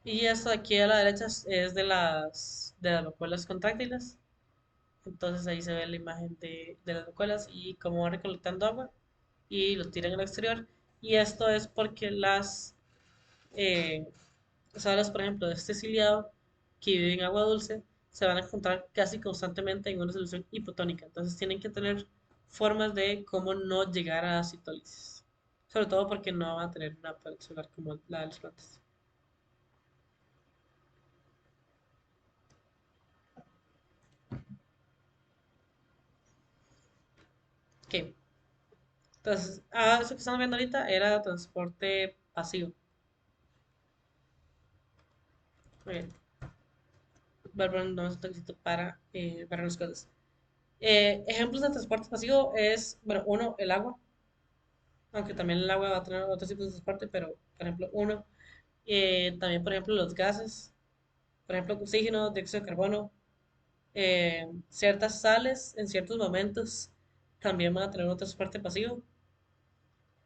Y esto de aquí a la derecha es de las vacuolas contráctiles. Entonces ahí se ve la imagen de las vacuolas y cómo van recolectando agua y lo tiran al exterior. Y esto es porque las eh, salas, por ejemplo, de este ciliado que vive en agua dulce, se van a encontrar casi constantemente en una solución hipotónica. Entonces tienen que tener formas de cómo no llegar a citólisis. Sobre todo porque no van a tener una pared celular como la de las plantas. Ok, entonces, eso que estamos viendo ahorita era transporte pasivo. Muy bien, voy a poner un toquecito para las cosas. Ejemplos de transporte pasivo es, bueno, uno, el agua, aunque también el agua va a tener otros tipos de transporte, pero por ejemplo, uno. También, por ejemplo, los gases, por ejemplo, oxígeno, dióxido de carbono, ciertas sales en ciertos momentos también van a tener un transporte pasivo.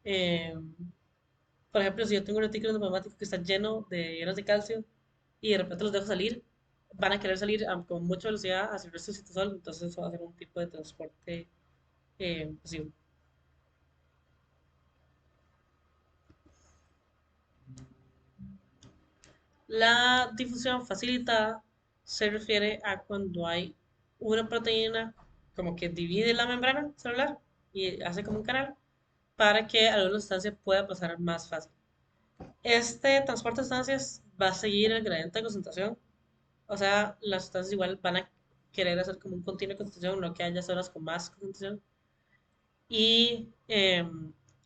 Eh, por ejemplo, si yo tengo un retículo neumático que está lleno de iones de calcio y de repente los dejo salir, van a querer salir con mucha velocidad hacia el resto del citosol, entonces eso va a ser un tipo de transporte pasivo. La difusión facilitada se refiere a cuando hay una proteína como que divide la membrana celular y hace como un canal para que alguna sustancia pueda pasar más fácil. Este transporte de sustancias va a seguir el gradiente de concentración, o sea, las sustancias igual van a querer hacer como un continuo de concentración, no que haya zonas con más concentración. Y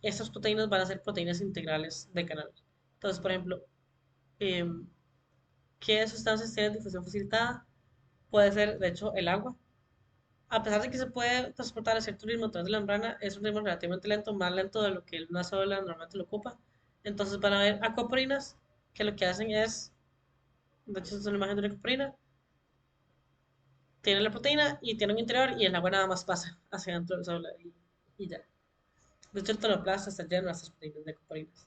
estas proteínas van a ser proteínas integrales de canal. Entonces, por ejemplo, em, ¿qué sustancias tienen difusión facilitada? Puede ser, de hecho, el agua. A pesar de que se puede transportar a cierto ritmo a través de la membrana, es un ritmo relativamente lento, más lento de lo que una sola normalmente lo ocupa. Entonces van a haber acuaporinas que lo que hacen es, de hecho, es una imagen de una acuaporina, tiene la proteína y tiene un interior y el agua nada más pasa hacia adentro del célula y ya. De hecho, el tonoplasta está lleno de estas proteínas de acuaporinas.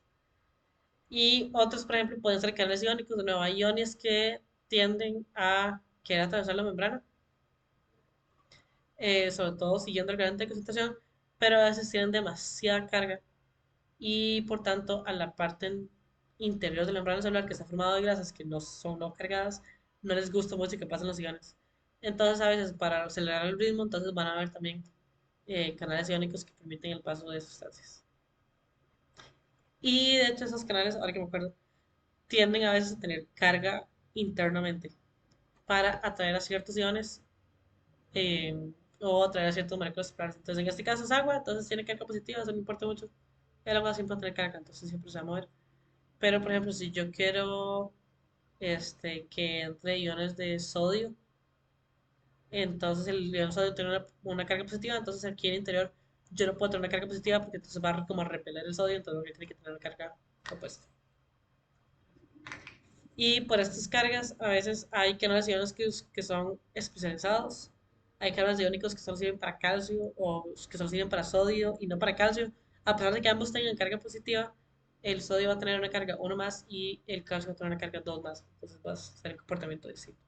Y otros, por ejemplo, pueden ser canales iónicos. De nuevo, hay iones que tienden a querer atravesar la membrana, sobre todo siguiendo el gradiente de concentración, pero a veces tienen demasiada carga y por tanto a la parte interior de la membrana celular que está formada de grasas que no son no cargadas, no les gusta mucho que pasen los iones. Entonces a veces para acelerar el ritmo, entonces van a haber también canales iónicos que permiten el paso de sustancias. Y de hecho esos canales, ahora que me acuerdo, tienden a veces a tener carga internamente para atraer a ciertos iones eh, o atraer a ciertos moléculas separadas. Entonces en este caso es agua, entonces tiene carga positiva, eso no importa mucho. El agua siempre va a tener carga, entonces siempre se va a mover. Pero, por ejemplo, si yo quiero que entre iones de sodio, entonces el ion sodio tiene una carga positiva, entonces aquí en el interior yo no puedo tener una carga positiva porque entonces va a como a repeler el sodio, entonces tiene que tener una carga opuesta. Y por estas cargas, a veces hay canales iónicos que son especializados. Hay canales iónicos que solo sirven para calcio o que solo sirven para sodio y no para calcio. A pesar de que ambos tengan carga positiva, el sodio va a tener una carga uno más y el calcio va a tener una carga 2 más. Entonces va a ser el comportamiento distinto.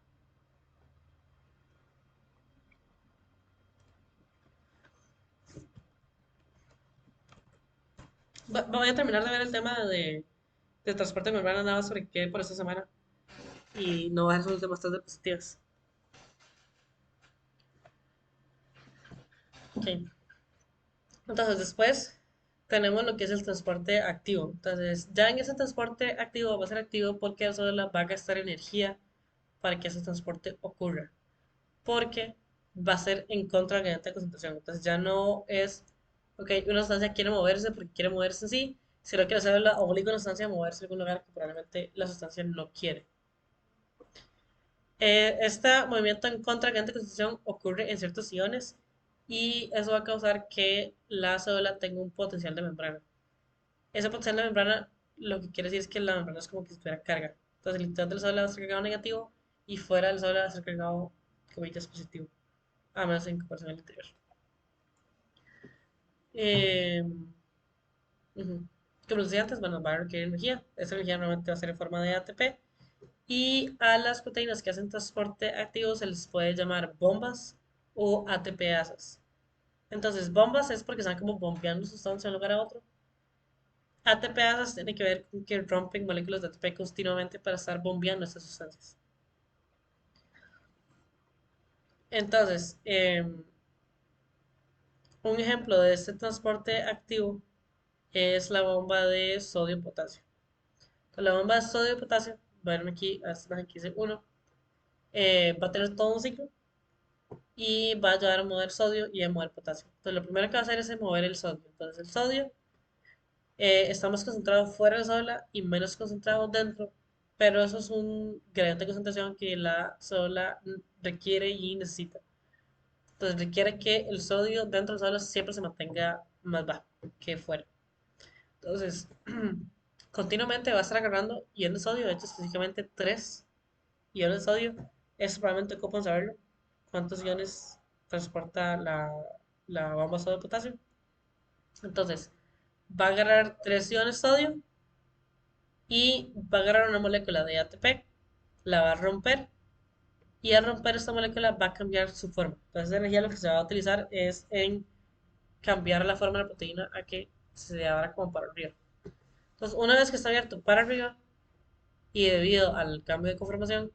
Voy a terminar de ver el tema de transporte de membrana nada más sobre qué por esta semana y no voy a resolver temas tan diapositivas. Ok. Entonces después tenemos lo que es el transporte activo. Entonces ya en ese transporte activo va a ser activo porque el solar va a gastar energía para que ese transporte ocurra. Porque va a ser en contra del gradiente de concentración. Entonces ya no es, ok, una sustancia quiere moverse porque quiere moverse en sí, sino que la célula obliga a una sustancia a moverse en algún lugar que probablemente la sustancia no quiere. Este movimiento en contra del gradiente de concentración ocurre en ciertos iones y eso va a causar que la célula tenga un potencial de membrana. ese potencial de membrana lo que quiere decir es que la membrana es como que si tuviera carga. Entonces el interior del Sol va a estar cargado negativo y fuera del Sol va a estar cargado, comillas, positivo, a menos en comparación al interior. Eh, ujú. Como les decía antes, bueno, va a requerir energía. Esa energía normalmente va a ser en forma de ATP. Y a las proteínas que hacen transporte activo se les puede llamar bombas o ATPasas. Entonces, bombas es porque están como bombeando sustancia de un lugar a otro. ATPasas tiene que ver con que rompen moléculas de ATP continuamente para estar bombeando estas sustancias. Entonces, un ejemplo de este transporte activo es la bomba de sodio-potasio. La bomba de sodio-potasio, bueno, aquí, aquí dice 1, va a tener todo un ciclo y va a ayudar a mover sodio y a mover potasio. Entonces, lo primero que va a hacer es mover el sodio. Entonces, el sodio está más concentrado fuera de la célula y menos concentrado dentro, pero eso es un gradiente de concentración que la célula requiere y necesita. Entonces, requiere que el sodio dentro de la célula siempre se mantenga más bajo que fuera. Entonces, continuamente va a estar agarrando iones de sodio, de hecho, específicamente 3 iones de sodio. Eso probablemente ocupan saberlo. ¿Cuántos iones transporta la bomba sodio de potasio? Entonces, va a agarrar 3 iones de sodio y va a agarrar una molécula de ATP, la va a romper y al romper esta molécula va a cambiar su forma. Entonces, la energía lo que se va a utilizar es en cambiar la forma de la proteína a que se abra como para arriba. Entonces, una vez que está abierto para arriba y debido al cambio de conformación,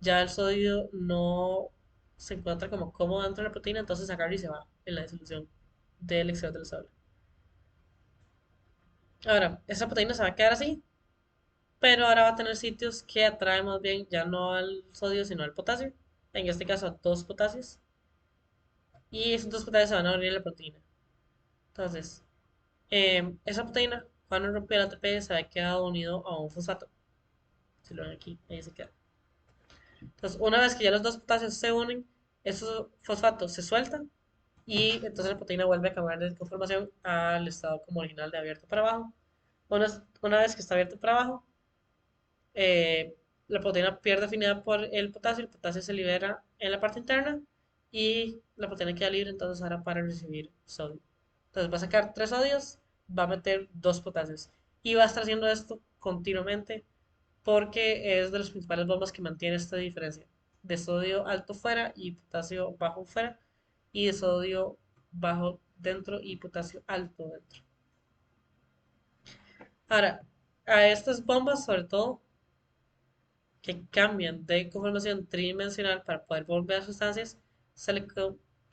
ya el sodio no se encuentra como cómodo dentro de la proteína, entonces agarra y se va en la disolución del exterior del sólido. Ahora, esa proteína se va a quedar así, pero ahora va a tener sitios que atraen más bien ya no al sodio, sino al potasio. En este caso, a dos potasios. Y esos dos potasios se van a unir a la proteína. Entonces, esa proteína, cuando rompió el ATP, se ha quedado unido a un fosfato. Si lo ven aquí, ahí se queda. Entonces, una vez que ya los dos potasios se unen, esos fosfatos se sueltan y entonces la proteína vuelve a cambiar de conformación al estado como original de abierto para abajo. Una vez que está abierto para abajo, la proteína pierde afinidad por el potasio se libera en la parte interna y la proteína queda libre entonces ahora para recibir sodio. Entonces va a sacar 3 sodios, va a meter 2 potasios y va a estar haciendo esto continuamente porque es de las principales bombas que mantiene esta diferencia de sodio alto fuera y potasio bajo fuera y de sodio bajo dentro y potasio alto dentro. Ahora, a estas bombas sobre todo que cambian de conformación tridimensional para poder volver a sustancias, se le,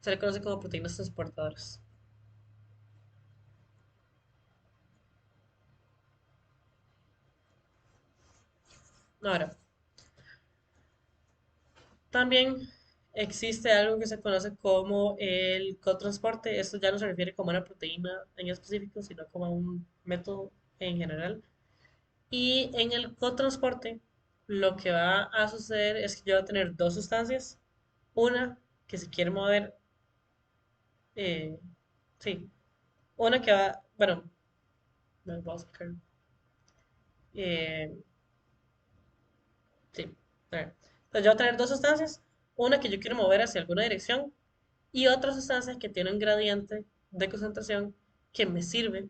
se le conoce como proteínas transportadoras. Ahora, también existe algo que se conoce como el cotransporte. Esto ya no se refiere como a una proteína en específico, sino como a un método en general. Y en el cotransporte, lo que va a suceder es que yo voy a tener dos sustancias. Una que se quiere mover, eh, sí, una que va, bueno, me voy a sacar. Eh, sí, a ver. Entonces yo voy a tener dos sustancias, una que yo quiero mover hacia alguna dirección y otra sustancia que tiene un gradiente de concentración que me sirve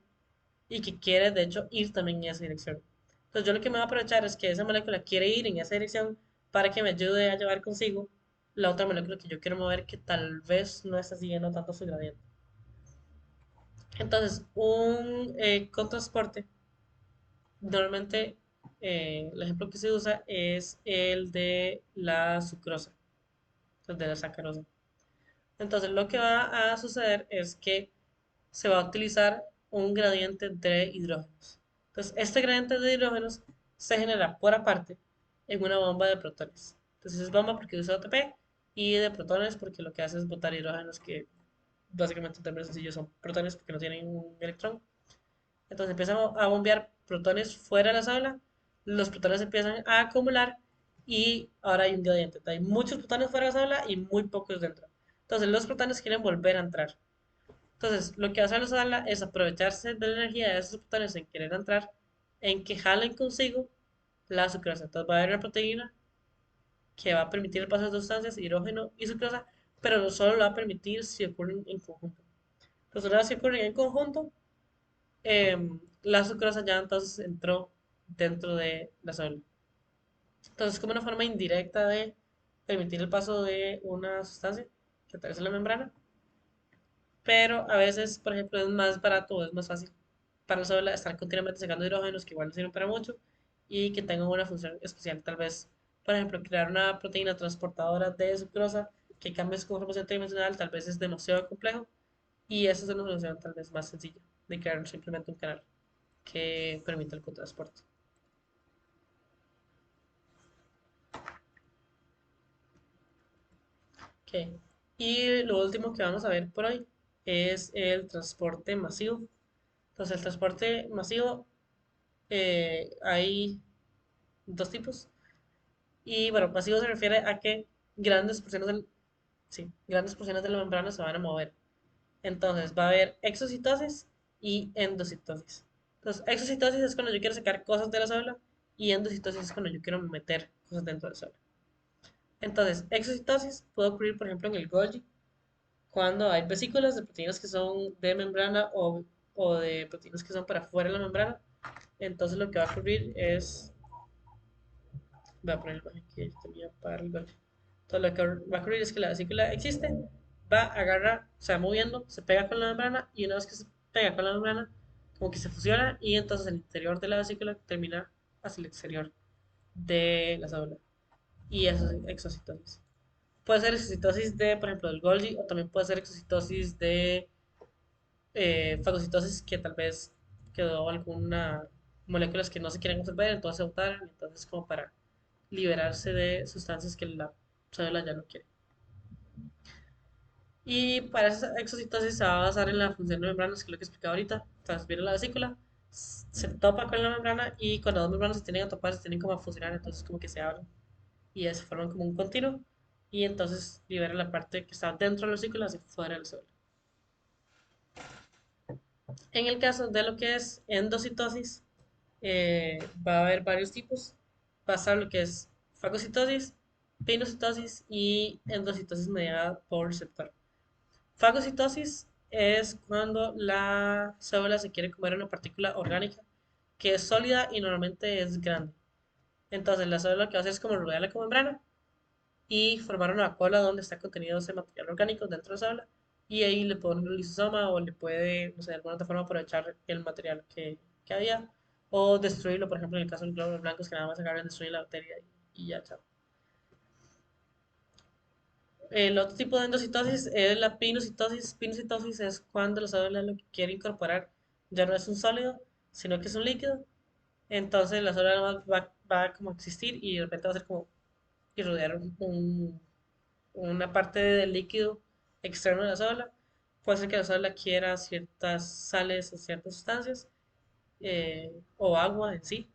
y que quiere de hecho ir también en esa dirección. Entonces yo lo que me voy a aprovechar es que esa molécula quiere ir en esa dirección para que me ayude a llevar consigo la otra molécula que yo quiero mover que tal vez no está siguiendo tanto su gradiente. Entonces, un contrasporte normalmente, el ejemplo que se usa es el de la sucrosa, el de la sacarosa. Entonces, lo que va a suceder es que se va a utilizar un gradiente de hidrógenos. Entonces, este gradiente de hidrógenos se genera por aparte en una bomba de protones. Entonces, es bomba porque usa ATP y de protones porque lo que hace es botar hidrógenos que básicamente en términos sencillos son protones porque no tienen un electrón. Entonces empiezan a bombear protones fuera de la sala, los protones empiezan a acumular y ahora hay un gradiente. Hay muchos protones fuera de la sala y muy pocos dentro. Entonces los protones quieren volver a entrar. Entonces, lo que hace la sala es aprovecharse de la energía de esos protones en querer entrar, en que jalen consigo la sucrasa. Entonces va a haber una proteína que va a permitir el paso de sustancias, hidrógeno y sucrasa, pero no solo lo va a permitir si ocurren en conjunto. Entonces, una vez que ocurren en conjunto, la sucrasa ya entonces entró dentro de la célula. Entonces, es como una forma indirecta de permitir el paso de una sustancia que atraviesa la membrana, pero a veces, por ejemplo, es más barato o es más fácil para la célula estar continuamente sacando hidrógenos que igual no sirven para mucho y que tengan una función especial. Tal vez, por ejemplo, crear una proteína transportadora de sucrosa que cambie su conformación tridimensional, tal vez es demasiado complejo y esa es una solución tal vez más sencilla de crear simplemente un canal que permita el cotransporte. Ok. Y lo último que vamos a ver por hoy es el transporte masivo. Entonces, el transporte masivo hay dos tipos. Y bueno, masivo se refiere a que grandes porciones sí, grandes porciones de la membrana se van a mover. Entonces, va a haber exocitosis y endocitosis. Entonces, exocitosis es cuando yo quiero sacar cosas de la célula y endocitosis es cuando yo quiero meter cosas dentro de la célula. Entonces, exocitosis puede ocurrir, por ejemplo, en el Golgi, cuando hay vesículas de proteínas que son de membrana o de proteínas que son para fuera de la membrana. Entonces, lo que va a ocurrir es, voy a poner la imagen que yo tenía para el Golgi. Entonces, lo que va a ocurrir es que la vesícula existe, va a agarrar, se va moviendo, se pega con la membrana y una vez que se pega con la membrana, como que se fusiona y entonces el interior de la vesícula termina hacia el exterior de la célula. Y eso es exocitosis. Puede ser exocitosis de, por ejemplo, del Golgi o también puede ser exocitosis de fagocitosis que tal vez quedó alguna moléculas que no se quieren absorber, entonces se botaron, entonces como para liberarse de sustancias que la célula ya no quiere. Y para esa exocitosis se va a basar en la función de membranas, que es lo que explicaba ahorita. Entonces viene la vesícula, se topa con la membrana y cuando dos membranas se tienen que topar, se tienen como a fusionar, entonces como que se abren y ya se forman como un continuo y entonces libera la parte que está dentro de la vesícula hacia fuera del célula. En el caso de lo que es endocitosis, va a haber varios tipos. Va a estar lo que es fagocitosis, pinocitosis y endocitosis mediada por receptor. Fagocitosis es cuando la célula se quiere comer una partícula orgánica que es sólida y normalmente es grande. Entonces la célula lo que hace es como rodearla con membrana y formar una cola donde está contenido ese material orgánico dentro de la célula y ahí le pone un lisosoma o le puede, no sé, de alguna otra forma aprovechar el material que había o destruirlo, por ejemplo, en el caso de los glóbulos blancos que nada más agarran, destruyen la bacteria y ya, chao. El otro tipo de endocitosis es la pinocitosis. Pinocitosis es cuando la célula lo que quiere incorporar ya no es un sólido, sino que es un líquido. Entonces la célula va como a existir y de repente va a ser como irradiar una parte del líquido externo de la célula. Puede ser que la célula quiera ciertas sales o ciertas sustancias o agua en sí.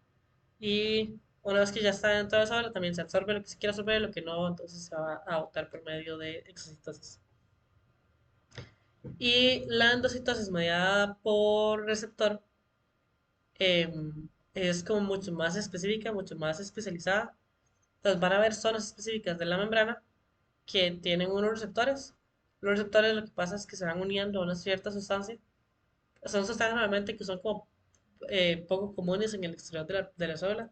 Y una vez que ya está dentro de la célula, también se absorbe lo que se quiere absorber, lo que no, entonces se va a botar por medio de exocitosis. Y la endocitosis mediada por receptor es como mucho más específica, mucho más especializada. Entonces van a haber zonas específicas de la membrana que tienen unos receptores. Los receptores lo que pasa es que se van uniendo a una cierta sustancia. Son sustancias normalmente que son como poco comunes en el exterior de la célula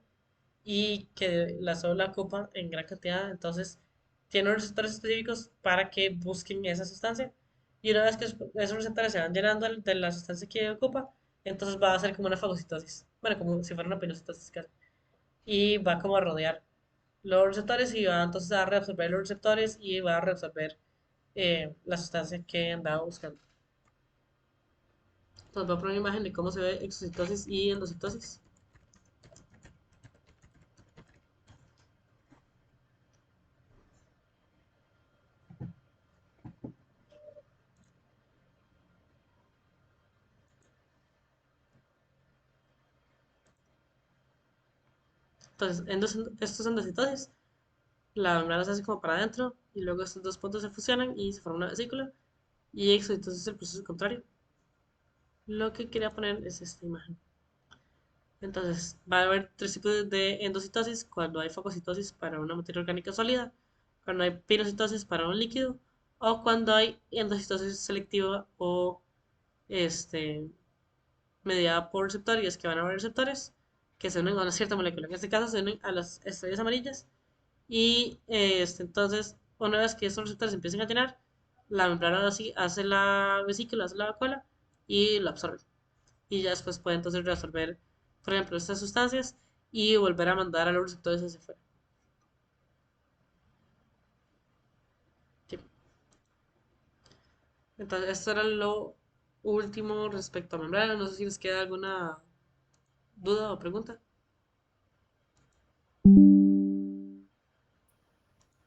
y que la célula ocupa en gran cantidad. Entonces, tiene unos receptores específicos para que busquen esa sustancia. Y una vez que esos receptores se van llenando de la sustancia que ocupa, entonces va a ser como una fagocitosis. Bueno, como si fuera una pinocitosis casi. Y va como a rodear los receptores y va entonces a reabsorber los receptores y va a reabsorber la sustancia que andaba buscando. Entonces voy a poner una imagen de cómo se ve exocitosis y endocitosis. Entonces, estos endocitosis, la membrana se hace como para adentro y luego estos dos puntos se fusionan y se forma una vesícula. y exocytosis es el proceso contrario. Lo que quería poner es esta imagen. Entonces, va a haber tres tipos de endocitosis: cuando hay fagocitosis para una materia orgánica sólida, cuando hay pinocitosis para un líquido, o cuando hay endocitosis selectiva o este, mediada por receptores, que van a haber receptores que se unen a una cierta molécula. En este caso se unen a las estrellas amarillas y entonces, una vez que estos receptores empiecen a llenar, la membrana así hace la vesícula, hace la cola y lo absorbe. Y ya después puede entonces reabsorber, por ejemplo, estas sustancias y volver a mandar a los receptores hacia afuera. Sí. Entonces, esto era lo último respecto a membrana. No sé si les queda alguna duda o pregunta.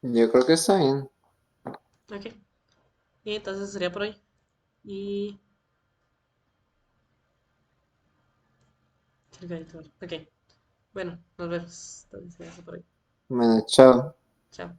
Yo creo que está bien. Ok. Y entonces sería por hoy. Y... Ok. Bueno, nos vemos. Entonces, eso por hoy. Bueno, chao. Chao.